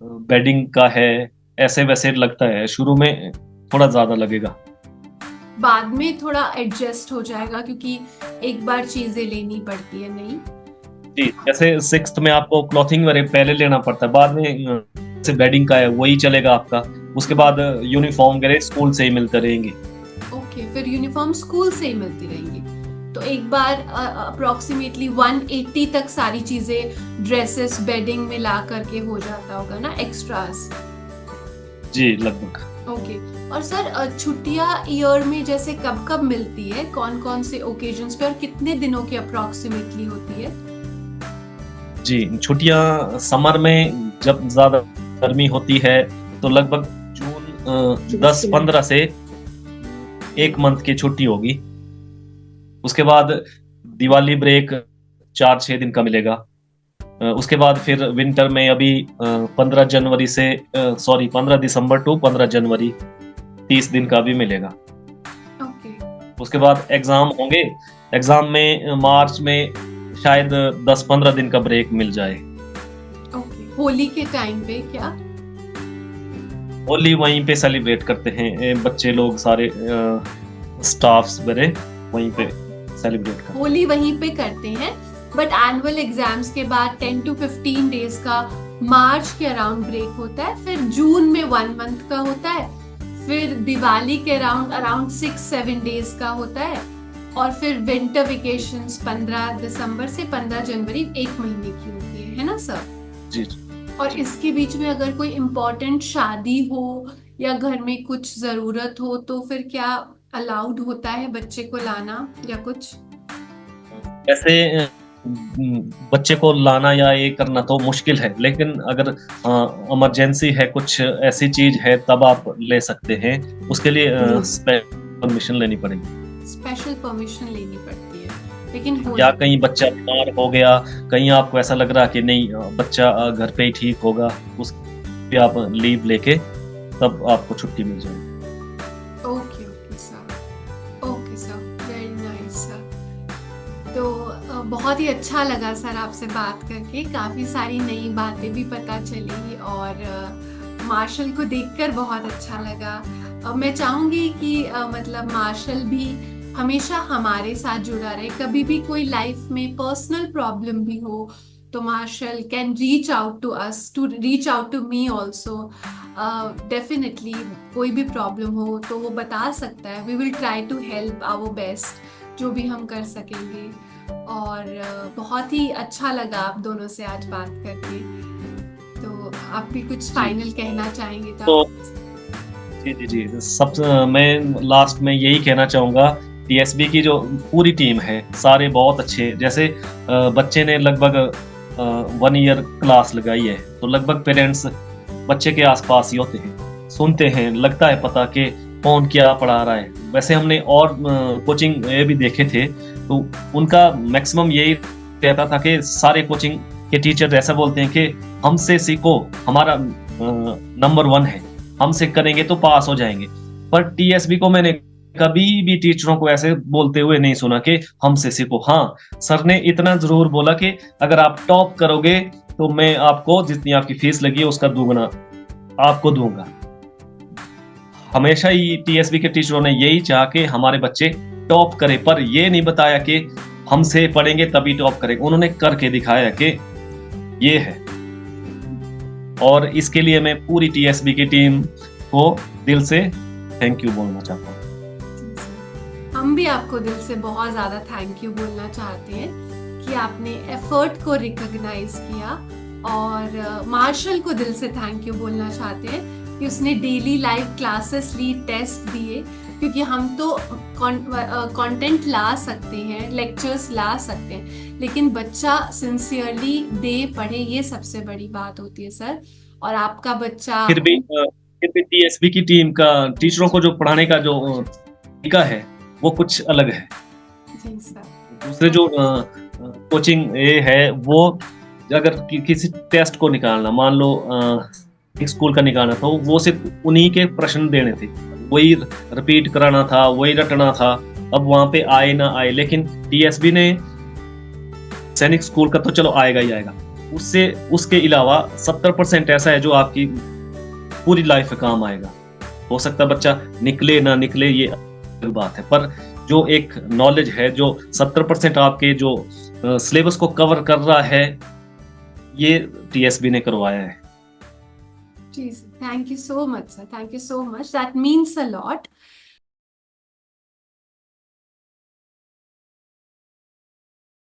[SPEAKER 1] बेडिंग का है, ऐसे वैसे लगता है। शुरू में थोड़ा ज़्यादा लगेगा।
[SPEAKER 3] बाद में थोड़ा एडजस्ट हो जाएगा क्योंकि एक बार चीजें लेनी पड़ती है, नहीं?
[SPEAKER 1] जी, जैसे 6th में आपको क्लॉथिंग वगैरह पहले लेना पड़ता है, बाद में जैसे बेडिंग का है वही चलेगा आपका। उसके बाद यूनिफॉर्म वगैरह स्कूल से ही मिलते रहेंगे।
[SPEAKER 3] ओके, फिर यूनिफॉर्म स्कूल से ही मिलती रहेंगी। तो एक बार अप्रोक्सीमेटली 180 तक सारी चीजें, ड्रेसेस, बेडिंग में ला करके हो जाता होगा ना, एक्स्ट्रास?
[SPEAKER 1] जी, लगभग।
[SPEAKER 3] ओके। और सर छुट्टियां ईयर में जैसे कब कब मिलती है, कौन कौन से ओकेजन्स पे और कितने दिनों की अप्रोक्सीमेटली होती है?
[SPEAKER 1] जी, छुट्टियाँ समर में जब ज़्यादा गर्मी होती है तो लगभग जून 10-15 से 1 मंथ की छुट्टी होगी। उसके बाद दिवाली ब्रेक 4-6 दिन का मिलेगा। उसके बाद फिर विंटर में अभी 15 जनवरी से 15 दिसंबर टू 15 जनवरी 30 दिन का भी मिलेगा।
[SPEAKER 3] ओके।
[SPEAKER 1] उसके बाद एग्ज़ाम होंगे। एग्ज़ाम में मार्च में शायद 10-15 दिन का ब्रेक मिल जाए।
[SPEAKER 3] ओके, होली के टाइम पे क्या?
[SPEAKER 1] होली वहीं पे सेलिब्रेट करते हैं बच्चे लोग सारे, स्टाफ्स वगैरह वहीं पे सेलिब्रेट करते हैं।
[SPEAKER 3] होली वहीं पे करते हैं, बट एनुअल एग्जाम्स के बाद 10 to 15 डेज का मार्च के अराउंड ब्रेक होता है, फिर जून में 1 मंथ का होता है, फिर दिवाली के अराउंड 6-7 डेज का होता है, और फिर विंटर वेकेशंस 15 दिसंबर से 15 जनवरी 1 महीने की होती है ना सर?
[SPEAKER 1] जी।
[SPEAKER 3] और इसके बीच में अगर कोई इम्पोर्टेंट शादी हो या घर में कुछ जरूरत हो तो फिर क्या अलाउड होता है बच्चे को लाना या कुछ?
[SPEAKER 1] ऐसे बच्चे को लाना या ये करना तो मुश्किल है, लेकिन अगर इमरजेंसी है, कुछ ऐसी चीज है, तब आप ले सकते हैं। उसके लिए परमिशन लेनी पड़ेगी।
[SPEAKER 3] स्पेशल परमिशन लेनी पड़ती है, लेकिन
[SPEAKER 1] या कहीं बच्चा बीमार हो गया, कहीं आपको ऐसा लग रहा कि नहीं बच्चा घर पे ही ठीक होगा, उस पे आप लीव लेके तब आपको छुट्टी मिल जाएगी।
[SPEAKER 3] Okay okay sir, okay sir, very nice sir. तो बहुत ही अच्छा लगा सर आपसे बात करके, काफ़ी सारी नई बातें भी पता चली और मार्शल को देखकर बहुत अच्छा लगा। मैं चाहूँगी कि मतलब मार्शल भी हमेशा हमारे साथ जुड़ा रहे। कभी भी कोई लाइफ में पर्सनल प्रॉब्लम भी हो तो Marshal can reach out to us, to reach out to me also. Definitely कोई भी प्रॉब्लम हो तो वो बता सकता है। We will try to help our best, जो भी हम कर सकेंगे। और बहुत ही अच्छा लगा आप दोनों से आज बात करके। तो आप भी कुछ फाइनल कहना चाहेंगे
[SPEAKER 1] तो जी, जी, जी। मैं लास्ट में यही कहना चाहूँगा, टीएसबी की जो पूरी टीम है, सारे बहुत अच्छे जैसे बच्चे ने लगभग 1 ईयर क्लास लगाई है, तो लगभग पेरेंट्स बच्चे के आस-पास ही होते हैं, सुनते हैं, लगता है पता कि कौन क्या पढ़ा रहा है। वैसे हमने और कोचिंग ये भी देखे थे, तो उनका मैक्सिमम यही रहता था कि सारे कोचिंग के टीचर ऐसा बोलते हैं कि हमसे सीखो, हमारा नंबर 1 है, हमसे करेंगे तो पास हो जाएँगे। पर टीएसबी को मैंने कभी भी टीचरों को ऐसे बोलते हुए नहीं सुना कि हमसे सीखो। हाँ, सर ने इतना ज़रूर बोला कि अगर आप टॉप करोगे, तो मैं आपको जितनी आपकी फीस लगी है उसका दुगना आपको दूँगा। हमेशा ही टीएसबी के टीचरों ने यही चाहा कि हमारे बच्चे टॉप करें, पर ये नहीं बताया कि हमसे पढ़ेंगे तभी टॉप करेंगे। उन्होंने करके दिखाया कि ये है। और इसके लिए मैं पूरी टीएसबी की टीम को दिल से थैंक यू बोलना चाहता हूँ।
[SPEAKER 3] जी सर, हम भी आपको दिल से बहुत ज़्यादा थैंक यू बोलना चाहते हैं कि आपने एफर्ट को रिकॉग्नाइज किया, और मार्शल को दिल से थैंक यू बोलना चाहते हैं कि उसने डेली लाइव क्लासेस ली, टेस्ट दिए, क्योंकि हम तो कंटेंट ला सकते हैं, लेक्चर्स ला सकते हैं, लेकिन बच्चा सिंसियरली दे पढ़े, ये सबसे बड़ी बात होती है सर। और आपका बच्चा
[SPEAKER 1] फिर भी टीएसबी की टीम का टीचरों को जो पढ़ाने का जो तरीका है, वो कुछ अलग है।
[SPEAKER 3] जी सर,
[SPEAKER 1] दूसरे जो कोचिंग ये है, वो अगर किसी टेस्ट को निकालना, मान लो एक स्कूल का निकालना था, वो सिर्फ उन्हीं के प्रश्न देने थे, वही रिपीट कराना था, वही रटना था। अब वहाँ पे आए ना आए, लेकिन टीएसबी ने सैनिक स्कूल का तो चलो आएगा ही आएगा, उससे उसके अलावा 70% ऐसा है जो आपकी पूरी लाइफ में काम आएगा। हो सकता है बच्चा निकले ना निकले, ये अलग बात है, पर जो एक नॉलेज है, जो 70% आपके जो सिलेबस को कवर कर रहा है, ये टीएसबी ने करवाया है।
[SPEAKER 3] जी sir, thank you so much sir, thank you so much, that means a lot.